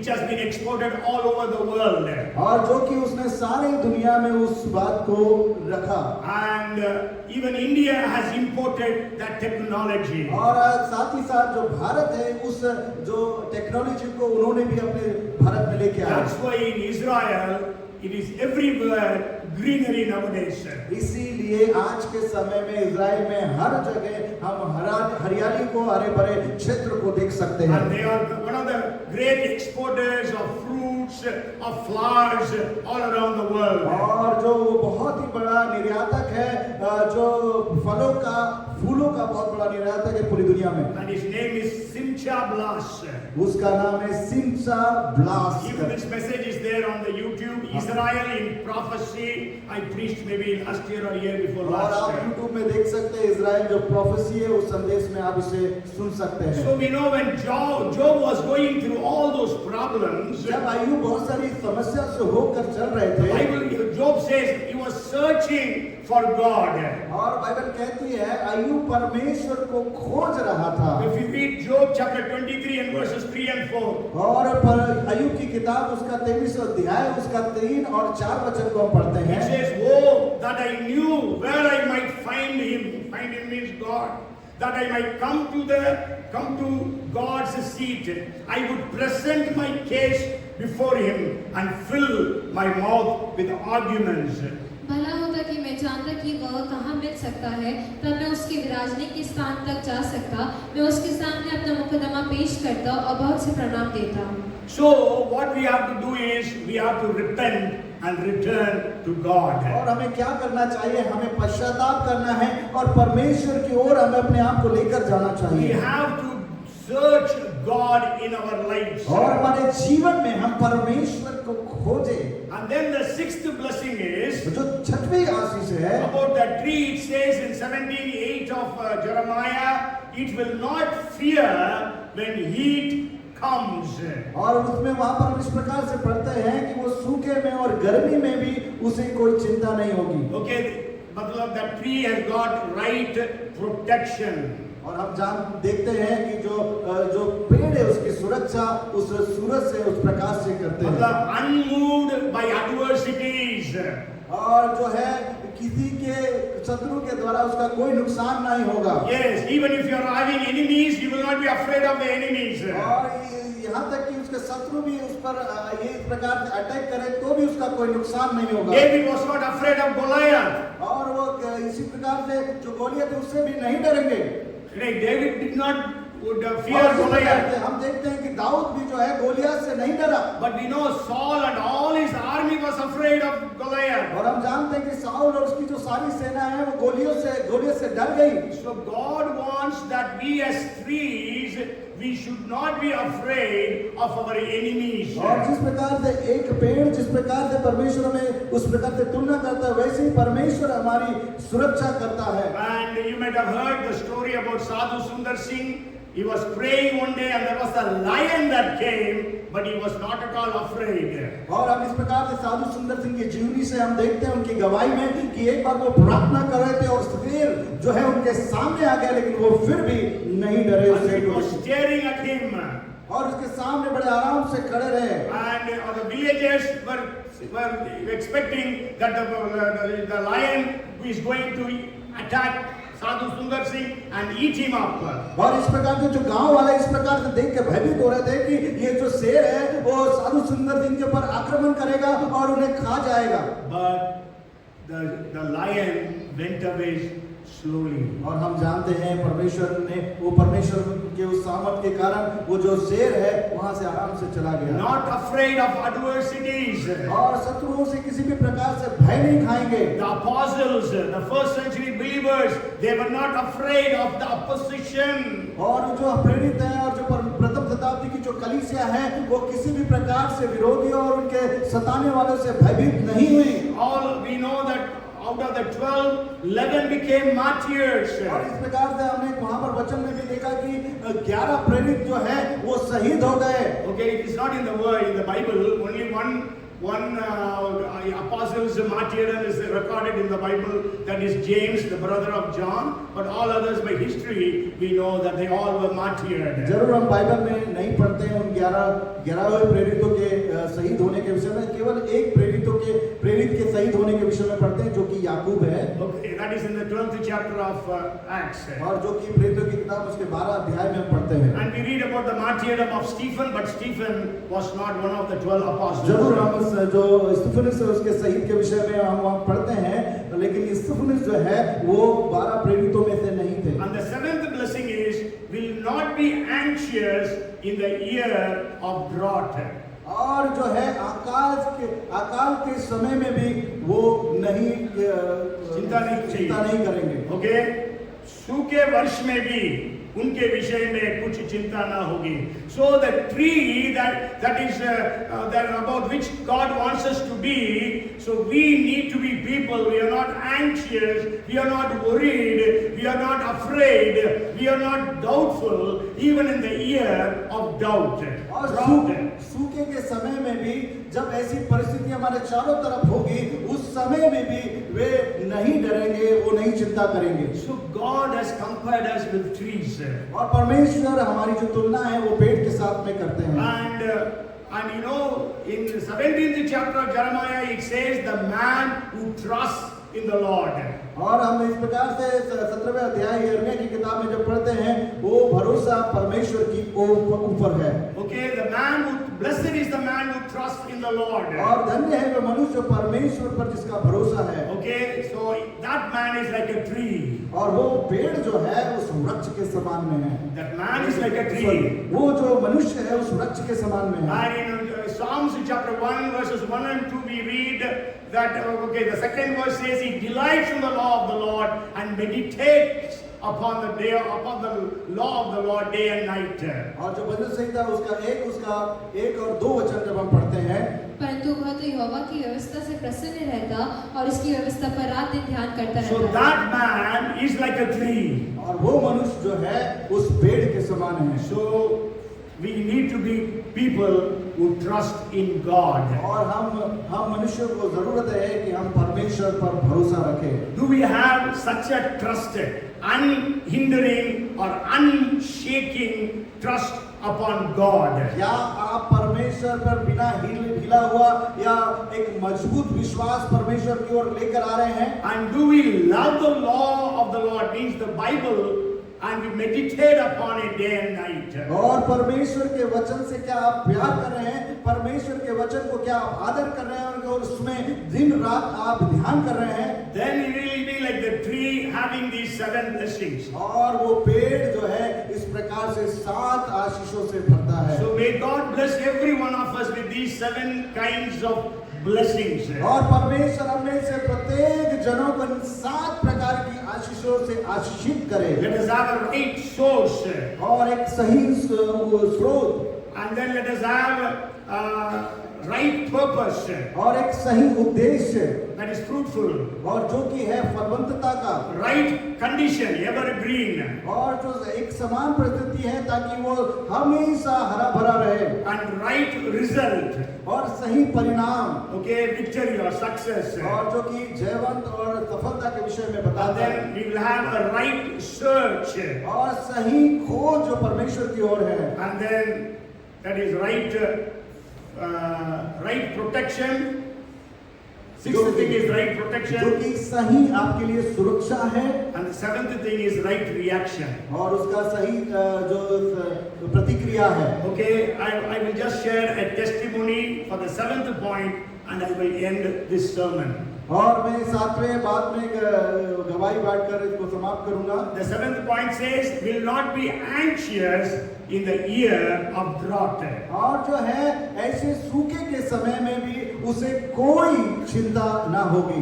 has been exported all over the world. और जो कि उसने सारी दुनिया में उस बात को रखा। And even India has imported that technology. और साथ ही साथ जो भारत है उस जो टेक्नोलॉजी को उन्होंने भी अपने भारत में लेके आया। That's why in Israel it is everywhere greenery nowadays. इसीलिए आज के समय में इजराइल में हर जगह हम हरियाली को, हरे भरे क्षेत्र को देख सकते हैं। And they are one of the great exporters of fruits, of flowers all around the world. और जो वो बहुत ही बड़ा निर्यातक है, जो फलों का, फूलों का बहुत बड़ा निर्यातक है पूरी दुनिया में। And his name is Simcha Blas. उसका नाम है सिमचा BLAS. Even this message is there on the YouTube. Israel in prophecy. I preached maybe last year or year before और last आप year. YouTube में देख सकते हैं इजराइल जो प्रोफेसी है, उस संदेश में आप इसे सुन सकते हैं। So we know when Job was going through all those problems, जब अय्यूब बहुत सारी समस्या से होकर चल रहे the थे, Bible, Job says he was searching for God. और बाइबल कहती है अय्यूब परमेश्वर को खोज रहा था। If you read Job chapter 23 and verses 3 and 4, और अय्यूब की किताब उसका 23वां अध्याय उसका 3 और 4 वचन को हम पढ़ते it हैं। says, "Oh, that I knew where I might find him." Find him means God. That I might come to God's seat. I would present my case before him and fill my mouth with arguments. भला होता कि मैं जानता कि वह कहाँ मिल सकता है, तब मैं उसके विराजने के स्थान तक जा सकता, मैं उसके सामने अपना मुकदमा पेश करता और बहुत से प्रणाम देता। So what we have to do is we have to repent and return to God. और हमें क्या करना चाहिए? हमें पश्चाताप करना है और परमेश्वर की ओर हमें अपने आप को लेकर जाना We चाहिए। have to search God in our lives. और हमारे जीवन में हम परमेश्वर को खोजें। And then the sixth blessing is जो छठवीं आशीष है about that tree. It says in 17:8 of Jeremiah, it will not fear when heat comes. और उसमें वहां पर हम इस प्रकार से पढ़ते हैं कि वो सूखे में और गर्मी में भी उसे कोई चिंता नहीं होगी। Okay, मतलब that tree has got right protection. और हम देखते हैं कि जो पेड़ है उसकी सुरक्षा उस सूरज से, उस प्रकाश से करते हैं। मतलब unmoved by adversities. और जो है किसी के शत्रु के द्वारा उसका कोई नुकसान नहीं होगा। Yes, even if you are having enemies, you will not be afraid of the enemies. और यहाँ तक कि उसके शत्रु भी उस पर ये इस प्रकार से अटैक करे तो भी उसका कोई नुकसान नहीं होगा। David was not afraid of Goliath. और वो इसी प्रकार से जो गोलियत है उससे भी नहीं डरेंगे। David did not fear और Goliath. हम देखते हैं कि दाऊद भी जो है गोलियत से नहीं डरा। But we know Saul and all his army was afraid of Goliath. और हम जानते हैं कि साउल और उसकी जो सारी सेना है वो गोलियत से डर गई। So God wants that we as trees, we should not be afraid of our enemies. और जिस प्रकार से एक पेड़ जिस प्रकार से परमेश्वर में उस प्रकार से तुलना करता है, वैसे ही परमेश्वर हमारी सुरक्षा करता है। And you might have heard the story about Sadhu Sundar Singh. He was praying one day and there was a lion that came, but he was not at all afraid. और हम इस प्रकार से साधु सुंदर सिंह की जीवनी से हम देखते हैं उनकी गवाही में कि एक बार वो प्रार्थना कर रहे थे और शेर जो है उनके सामने आ गया, लेकिन वो फिर भी नहीं डरे And उसे he was staring at him. और उसके सामने बड़े आराम से खड़े रहे। And the villagers were expecting that the lion is going to attack Sadhu Sundar Singh and eat him up. और इस प्रकार से जो गांव वाले इस प्रकार से देख के भयभीत हो रहे थे कि ये जो शेर है वो साधु सुंदर सिंह के ऊपर आक्रमण करेगा और उन्हें खा जाएगा। But the lion went away slowly. और हम जानते हैं परमेश्वर के उस सामर्थ के कारण वो जो शेर है वहां से आराम से चला गया। Not afraid of adversities. और शत्रुओं से किसी भी प्रकार से भय नहीं खाएंगे। The apostles, the first century believers, they were not afraid of the opposition. और जो प्रेरित हैं और जो प्रथम शताब्दी की जो कलीसिया है वो किसी भी प्रकार से विरोधियों और उनके सताने वालों से भयभीत नहीं हुई। All we know that out of the 12, 11 became martyrs. और इस प्रकार से हमने वहां पर वचन में भी देखा कि 11 प्रेरित जो है वो शहीद हो गए। Okay, it is not in the Bible. Only one apostle's martyrdom is recorded in the Bible. That is James, the brother of John. But all others by history, we know that they all were martyred. जरूर हम Bible में नहीं पढ़ते हैं उन 11 प्रेरितों के शहीद होने के विषय में, केवल एक प्रेरित के शहीद होने के विषय में पढ़ते हैं जो कि याकूब है। Okay, that is in the 12th chapter of Acts. और जो कि प्रेरितों की किताब उसके 12 अध्याय में हम पढ़ते हैं। And we read about the martyrdom of Stephen, but Stephen was not one of the 12 apostles. जरूर हम जो स्तिफनुस है उसके शहीद के विषय में हम वहाँ पढ़ते हैं, लेकिन स्तिफनुस जो है वो 12 प्रेरितों में से नहीं थे। And the seventh blessing is, will not be anxious in the year of drought. और जो है अकाल के समय में भी वो नहीं चिंता नहीं करेंगे। Okay? सूखे वर्ष में भी उनके विषय में कुछ चिंता ना होगी। So the tree that is that about which God wants us to be, so we need to be people. We are not anxious, we are not worried, we are not afraid, we are not doubtful, even in the year of doubt. और सूखे के समय में भी जब ऐसी परिस्थिति हमारे चारों तरफ होगी, उस समय में भी वे नहीं डरेंगे, वो नहीं चिंता करेंगे। So God has compared us with trees. और परमेश्वर हमारी जो तुलना है वो पेड़ के साथ में करते हैं। And you know, in the 17th chapter of Jeremiah, it says, the man who trusts in the Lord. और हम इस प्रकार से 17वें अध्याय यिर्मयाह की किताब में जब पढ़ते हैं, वो भरोसा परमेश्वर की ऊपर है। Okay, blessed is the man who trusts in the Lord. और धन्य है वो मनुष्य परमेश्वर पर जिसका भरोसा है। Okay, so that man is like a tree. और वो पेड़ जो है उस वृक्ष के समान में है। That man is like a tree. वो जो मनुष्य है उस वृक्ष के समान में है। And in Psalms chapter 1 verses 1 and 2 we read that the second verse says he delights in the law of the Lord and meditates upon the law of the Lord day and night. और जो भजन संहिता उसका एक और दो वचन जब हम पढ़ते हैं, परंतु वह तो यहोवा की व्यवस्था से प्रसन्न रहता और इसकी व्यवस्था पर रात दिन ध्यान करता रहता। So that man is like a tree. और वो मनुष्य जो है उस पेड़ के समान है। So we need to be people who trust in God. और हम मनुष्यों को जरूरत है कि हम परमेश्वर पर भरोसा रखें। Do we have such a trust, unhindering or unshaking trust upon God? क्या आप परमेश्वर पर बिना हिला हुआ या एक मजबूत विश्वास परमेश्वर की ओर लेकर आ रहे हैं? And do we love the law of the Lord, means the Bible, and we meditate upon it day and night? और परमेश्वर के वचन से क्या आप प्यार कर रहे हैं? परमेश्वर के वचन को क्या आप आदर कर रहे हैं और उसमें दिन रात आप ध्यान कर रहे हैं? Then we will be like the tree having these 7 blessings. और वो पेड़ जो है इस प्रकार से 7 आशीषों से भरता है। So may God bless every one of us with these 7 kinds of blessings. और परमेश्वर हमें से प्रत्येक जनों को 7 प्रकार की आशीषों से आशीषित करे। Let us have a right source. और एक सही स्रोत। And then let us have right purpose. और एक सही उद्देश्य। That is fruitful. और जो कि है फलवंतता का। Right condition, evergreen. और जो एक समान परिस्थिति है ताकि वो हमेशा हरा भरा रहे। And right result. और सही परिणाम। Okay, victory or success. और जो कि जयवंत और सफलता के विषय में बताता And है। then we will have a right search. और सही खोज जो परमेश्वर की ओर है। And then that is right protection. Sixth thing is right जो protection. कि सही आपके लिए सुरक्षा है। And the 7th thing is right reaction. और उसका सही जो प्रतिक्रिया है। Okay, I will just share a testimony for the 7th point and I will end this sermon. और मैं 7वें बात में गवाही बांटकर इसको समाप्त करूंगा। The 7th point says, will not be anxious in the year of drought. और जो है ऐसे सूखे के समय में भी उसे कोई चिंता ना होगी।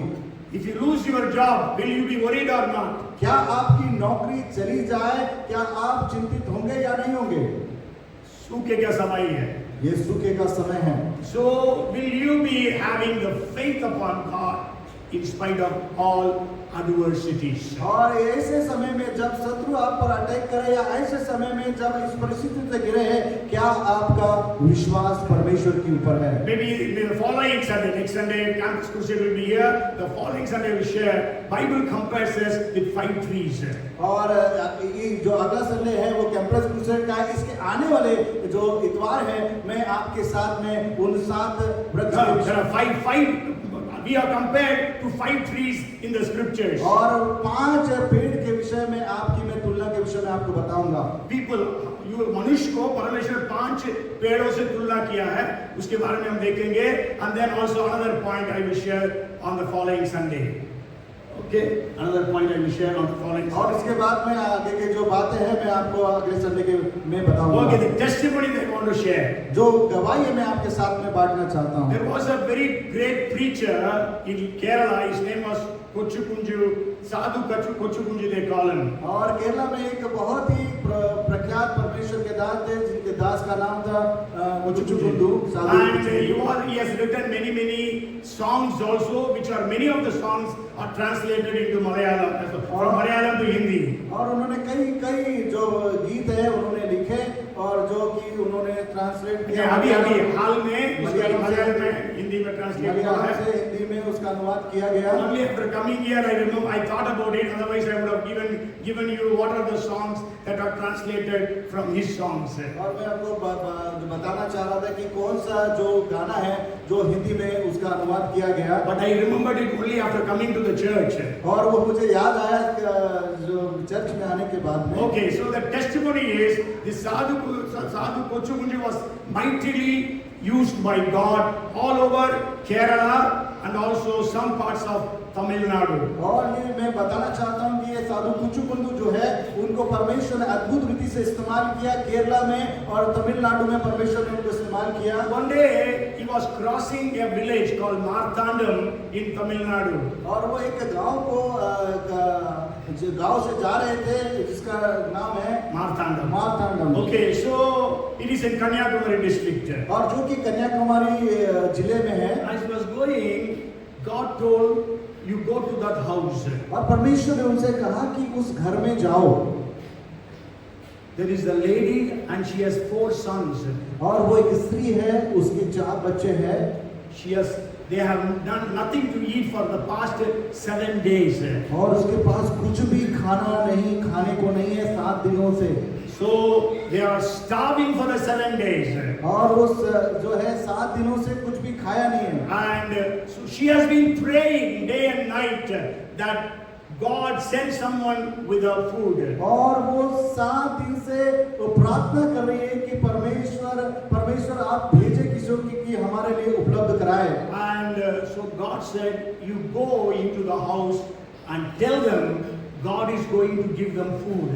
If you lose your job, will you be worried or not? क्या आपकी नौकरी चली जाए, क्या आप चिंतित होंगे या नहीं होंगे? सूखे का समय है। ये सूखे का समय है। So will you be having the faith upon God in spite of all adversities? और ऐसे समय में जब शत्रु आप पर अटैक करे या ऐसे समय में जब इस परिस्थिति से गिरे हैं, क्या आपका विश्वास परमेश्वर के ऊपर है? Maybe the following Sunday, next Sunday, Campus Crusade will be here. The following Sunday we share. Bible compares us with 5 trees. और ये जो अगला संडे है वो कैंपस क्रूसेड का है। इसके आने वाले जो इतवार है मैं आपके साथ में उन 7 वृक्ष There are five. We are compared to 5 trees in the scriptures. और 5 पेड़ के विषय में आपकी मैं तुलना के विषय विषय में आपको बताऊंगा। People, मनुष्य को परमेश्वर 5 पेड़ों से तुलना किया है, उसके बारे में हम देखेंगे। And then also another point I will share on the following Sunday. Okay, another point I will share on the following और Sunday. इसके बाद में आगे के जो बातें हैं मैं आपको अगले संडे के में बताऊंगा। Okay, the testimony that I want to share. जो गवाही है मैं आपके साथ में बांटना चाहता हूँ। There was a very great preacher in Kerala. His name was Kochukunju, Sadhu Kochukunju they call him. और केरला में एक बहुत ही प्रख्यात परमेश्वर के दास थे जिनके दास का नाम था कोचुकुंडू साधु। And he has written many songs also, which are many of the songs are translated into Malayalam, from Malayalam to Hindi. और उन्होंने कई जो गीत है उन्होंने लिखे और जो कि उन्होंने ट्रांसलेट किया। अभी हाल में मलयालम में हिंदी में ट्रांसलेट हुआ है, से हिंदी में उसका अनुवाद किया गया। Only after coming here I remember I thought about it, otherwise I would have given you what are the songs that are translated from his songs. और मैं आपको बताना चाह रहा था कि कौन सा जो गाना है जो हिंदी में उसका अनुवाद किया गया। But I remembered it only after coming to the church. और वो मुझे याद आया जो चर्च में आने के बाद में। Okay, so the testimony is this Sadhu Kochukunju was mightily used by God all over Kerala and also some parts of Tamil Nadu. और ये मैं बताना चाहता हूँ कि ये साधु कुचुकुंदु जो है उनको परमेश्वर ने अद्भुत रीति से इस्तेमाल किया केरला में और तमिलनाडु में परमेश्वर ने उनको इस्तेमाल किया। One day he was crossing a village called Marthandam in Tamil Nadu. और वो एक गांव से जा रहे थे जिसका नाम है Marthandam. Okay, so it is in Kanyakumari district. और जो कि कन्याकुमारी जिले में है। As he was going, God told you go to that house. और परमेश्वर ने उनसे कहा कि उस घर में जाओ। There is a lady and she has 4 sons. और वो एक स्त्री है उसके 4 बच्चे हैं। They have done nothing to eat for the past 7 days. और उसके पास कुछ भी खाने को नहीं है 7 दिनों से। So they are starving for the 7 days. और वो जो है 7 दिनों से कुछ भी खाया नहीं है। And so she has been praying day and night that God send someone with her food. और वो 7 दिन से वो प्रार्थना कर रही है कि परमेश्वर आप भेजे किसी की हमारे लिए उपलब्ध कराए। And so God said, you go into the house and tell them God is going to give them food.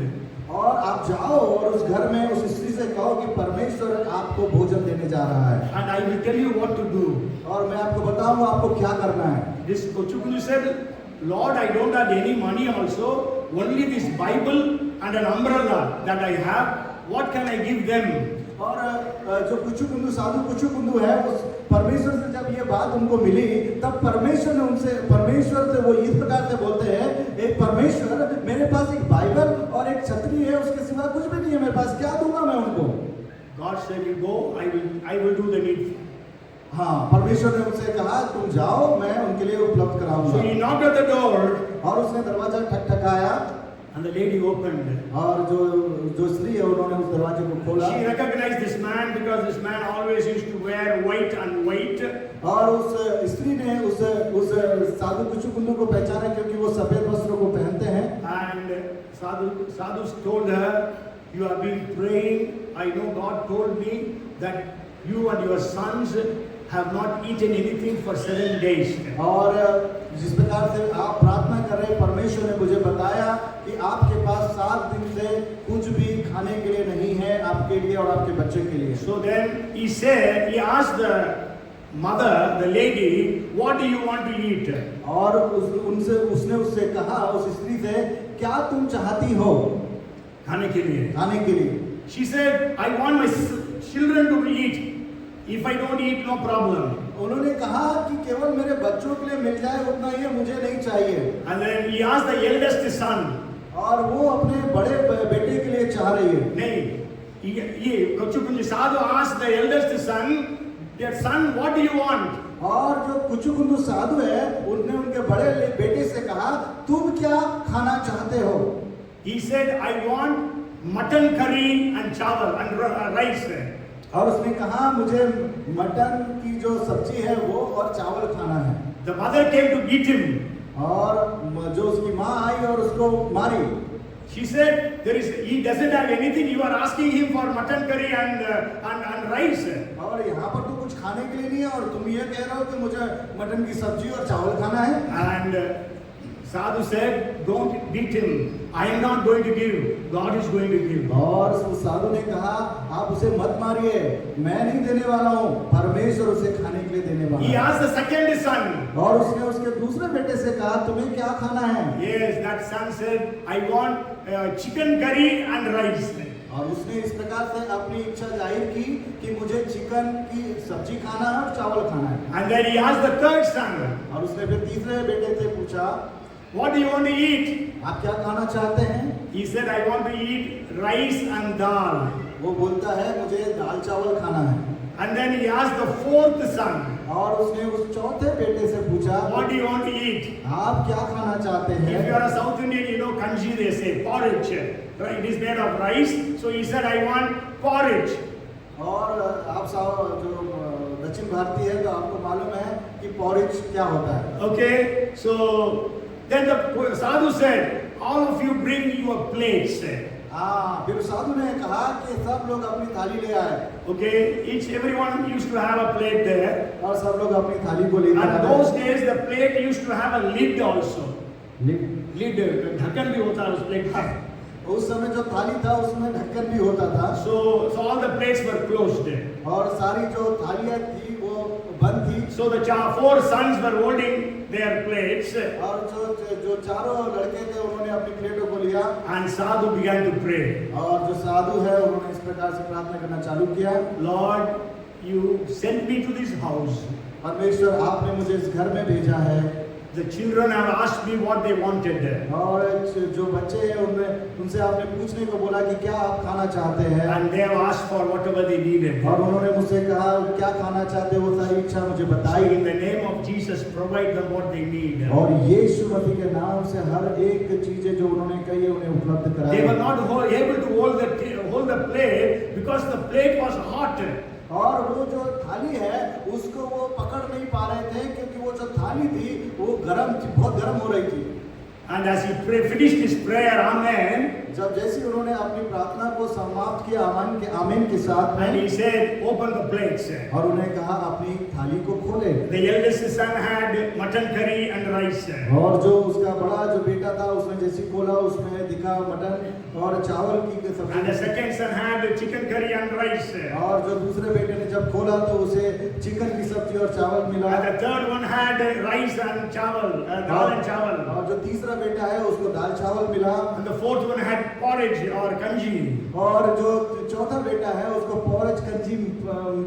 और आप जाओ और उस घर में उस स्त्री से कहो कि परमेश्वर आपको भोजन देने जा रहा है। And I will tell you what to do. और मैं आपको बताऊंगा आपको क्या करना है। This Kochukunju said, Lord, I don't have any money also, only this Bible and an umbrella that I have. What can I give them? और जो कुचुकुंदु साधु कुचुकुंदु है उस परमेश्वर से जब ये बात उनको मिली तब परमेश्वर से वो इस प्रकार से बोलते हैं, एक परमेश्वर मेरे पास एक बाइबल और एक छतरी है उसके सिवा कुछ भी नहीं है मेरे पास, क्या दूंगा मैं उनको। God said, you go, I will do the needful. हाँ, परमेश्वर ने उनसे कहा तुम जाओ मैं उनके लिए उपलब्ध कराऊंगा। So he knocked at the door और उसने दरवाजा ठकठकाया and the lady opened. और जो स्त्री है उन्होंने उस दरवाजे को खोला। She recognized this man because this man always used to wear white and white. और उस स्त्री ने उस साधु कुचुकुंदु को पहचाना क्योंकि वो सफेद वस्त्रों को पहनते हैं। And sadhu told her, you have been praying. I know God told me that you and your sons have not eaten anything for 7 days. और जिस प्रकार से आप प्रार्थना कर रहे हैं परमेश्वर ने मुझे बताया कि आपके पास 7 दिन से कुछ भी खाने के लिए नहीं है आपके लिए और आपके बच्चे के लिए। So then he asked the mother, the lady, what do you want to eat? और उसने उससे कहा उस स्त्री से क्या तुम चाहती हो खाने के लिए? She said, I want my children to eat. If I don't eat, no problem. उन्होंने कहा कि केवल मेरे बच्चों के लिए मिल जाए उतना ही है, मुझे नहीं चाहिए। And then he asked the eldest son. और वो अपने बड़े बेटे के लिए चाह रही है। नहीं, ये Kochukunju Sadhu asked the eldest son, their son, what do you want? और जो कुचुकुंदु साधु है उन्होंने उनके बड़े बेटे से कहा तुम क्या खाना चाहते हो? He said, I want mutton curry and chawal and rice. और उसने कहा मुझे मटन की जो सब्जी है वो और चावल खाना है। The mother came to beat him. और जो उसकी माँ आई और उसको मारी। She said, he doesn't have anything. You are asking him for mutton curry and rice. और यहाँ पर तो कुछ खाने के लिए नहीं है और तुम ये कह रहे हो कि मुझे मटन की सब्जी और चावल खाना है. And Sadhu said, don't beat him. I am not going to give. God is going to give. और उस साधु ने कहा, आप उसे मत मारिए, मैं नहीं देने वाला हूँ, परमेश्वर उसे खाने के लिए देने वाला है. He asked the second son. और उसने उसके दूसरे बेटे से कहा, तुम्हें क्या खाना है? Yes, that son said, I want chicken curry and rice. और उसने इस प्रकार से अपनी इच्छा जाहिर की कि मुझे चिकन की सब्जी खाना है और चावल खाना है. And then he asked the third son. और उसने फिर तीसरे बेटे से पूछा, What do you want to eat? आप क्या खाना चाहते हैं? He said, I want to eat rice and dal. वो बोलता है, मुझे दाल चावल खाना है. And then he asked the fourth son. और उसने उस चौथे बेटे से पूछा, What do you want to eat? आप क्या खाना चाहते हैं? If you are a South Indian, you know kanji, they say porridge. It is made of rice. So he said, I want porridge. और आप जो दक्षिण भारतीय है तो आपको मालूम है कि पॉरिज क्या होता है. Okay, so then the sadhu said, all of you bring your plates. हाँ, फिर साधु ने कहा कि सब लोग अपनी थाली ले आए. Okay, everyone used to have a plate there. और सब लोग अपनी थाली को लेकर And आए. those days the plate used to have a lid also. Lid. ढक्कन भी होता है उस प्लेट का. उस समय जो थाली था उसमें ढक्कन भी होता था. So all the plates were closed. और सारी जो थालियाँ थी वो बंद थी. So the four sons were holding their plates. और जो चारों लड़के थे उन्होंने अपनी प्लेटों को लिया. And Sadhu began to pray. और जो साधु है उन्होंने इस प्रकार से प्रार्थना करना चालू किया. Lord, you sent me to this house. परमेश्वर आपने मुझे इस घर में भेजा है. The children have asked me what they wanted. और जो बच्चे हैं उनसे आपने पूछने को बोला कि क्या आप खाना चाहते हैं. And they have asked for whatever they needed. और उन्होंने मुझसे कहा क्या खाना चाहते हो, सारी इच्छा मुझे So बताई. in the name of Jesus, provide them what they need. और यीशु मसीह के नाम से हर एक चीजें जो उन्होंने कही है उन्हें उपलब्ध कराई. They were not able to hold the plate because the plate was hot. और वो जो थाली है उसको वो पकड़ नहीं पा रहे थे क्योंकि वो जो थाली थी वो गर्म थी, बहुत गर्म हो रही थी. And as he finished his prayer, Amen. जब जैसे उन्होंने अपनी प्रार्थना को समाप्त किया आमीन के साथ And में, he said, open the plates. और उन्हें कहा अपनी थाली को खोले. The eldest son had mutton curry and rice. और जो उसका बड़ा जो बेटा था उसने जैसे खोला उसमें दिखा मटन और चावल की And the सब्जी. second son had chicken curry and rice. और जो दूसरे बेटे ने जब खोला तो उसे चिकन की सब्जी और चावल मिला. And the third one had rice and chawal, dal and chawal. और जो तीसरा बेटा है उसको दाल चावल मिला. And the fourth one had porridge or kanji. और जो चौथा बेटा है उसको पोरज कंजी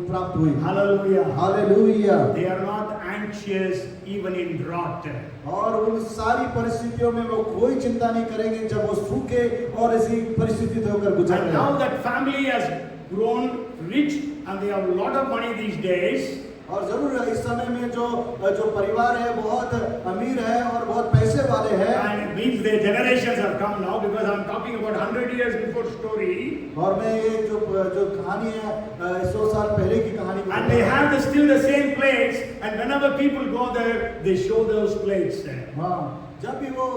प्राप्त हुई. Hallelujah. Hallelujah. They are not anxious even in drought. और उन सारी परिस्थितियों में वो कोई चिंता नहीं करेंगे जब वो सूखे और ऐसी परिस्थिति से होकर गुजर And रहे now हैं. that family has grown rich and they have a lot of money these days. और जरूर इस समय में जो परिवार है बहुत अमीर है और बहुत पैसे वाले हैं. And it means their generations have come now because I'm talking about 100 years before story. और मैं ये जो कहानी है 100 साल पहले की कहानी को And they have still the same plates, and whenever people go there, they show those plates. हाँ, जब भी वो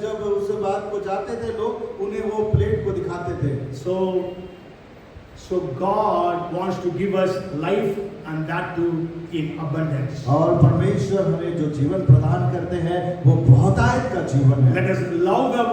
जब उस बात को जाते थे लोग उन्हें वो प्लेट को दिखाते थे. So God wants to give us life and that too in abundance. और परमेश्वर हमें जो जीवन प्रदान करते हैं वो बहुतायत का जीवन है. Let us love the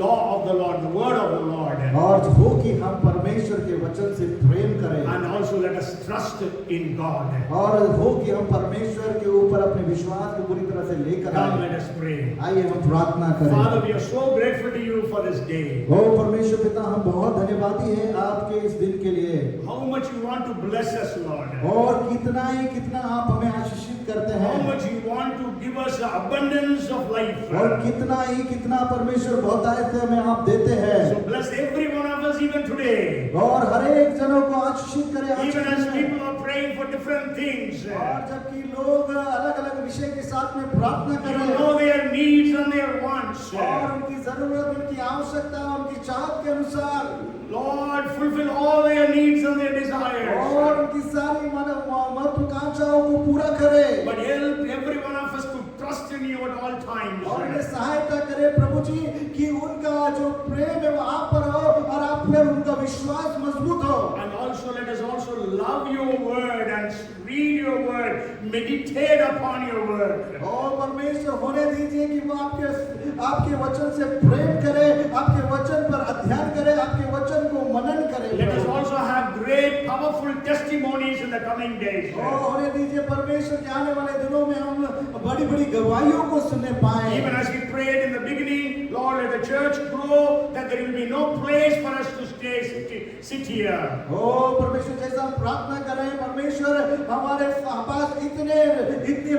law of the Lord, the word of the Lord. और हो कि हम परमेश्वर के वचन से प्रेम करें. And also let us trust in God. और हो कि हम परमेश्वर के ऊपर अपने विश्वास को पूरी तरह से लेकर Come, आए. let us pray. आइए हम प्रार्थना करें. Father, we are so grateful to you for this day. ओ परमेश्वर पिता, हम बहुत धन्यवादी हैं आपके इस दिन के लिए. How much you want to bless us, Lord. और कितना आप हमें आशीषित करते How हैं. much you want to give us abundance of life. और कितना परमेश्वर बहुतायत से हमें आप देते हैं. So bless every one of us even today. और हर एक जनों को आशीषित करें आज Even के as दिन में. people are praying for different things. और जबकि लोग अलग-अलग विषय के साथ में प्रार्थना कर You रहे हैं. know their needs and their wants. और उनकी जरूरत, उनकी आवश्यकता, उनकी चाहत के अनुसार Lord, fulfill all their needs and their desires. और उनकी सारी महत्वाकांक्षाओं को पूरा करे. But help every one of us to trust in you at all times. और उन्हें सहायता करे प्रभु जी कि उनका जो प्रेम है वो आप पर हो और आप पर उनका विश्वास मजबूत हो। And also let us also love your word and read your word, meditate upon your word. और परमेश्वर होने दीजिए कि वो आपके वचन से प्रेम करे, आपके वचन पर अध्ययन करे, आपके वचन को मनन करे। Let us also have great powerful testimonies in the coming days. और होने दीजिए परमेश्वर के आने वाले दिनों में हम बड़ी-बड़ी गवाहियों को सुनने पाएं। Even as we prayed in the beginning, Lord, let the church grow, that there will be no place for us to sit here. ओ परमेश्वर जैसा हम प्रार्थना कर रहे हैं, परमेश्वर हमारे पास इतने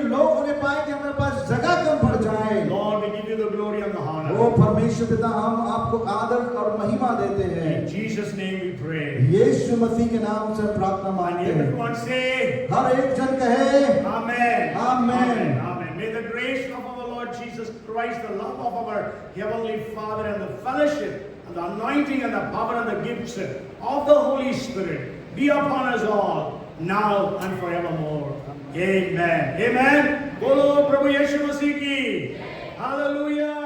लोग होने पाए कि हमारे पास जगह कम पड़ जाए। Lord, we give you the glory and the honor. ओ परमेश्वर पिता, हम आपको आदर और महिमा देते हैं। In Jesus' name we pray. यीशु मसीह के नाम से प्रार्थना And मांगते हैं। everyone say, हर एक जन कहे Amen. Amen. Amen. May the grace of our Lord Jesus Christ, the love of our Heavenly Father, and the fellowship, and the anointing, and the power, and the gifts of the Holy Spirit be upon us all, now and forevermore. Amen. Amen. Bolo Prabhu Yeshu Masih ki. Hallelujah.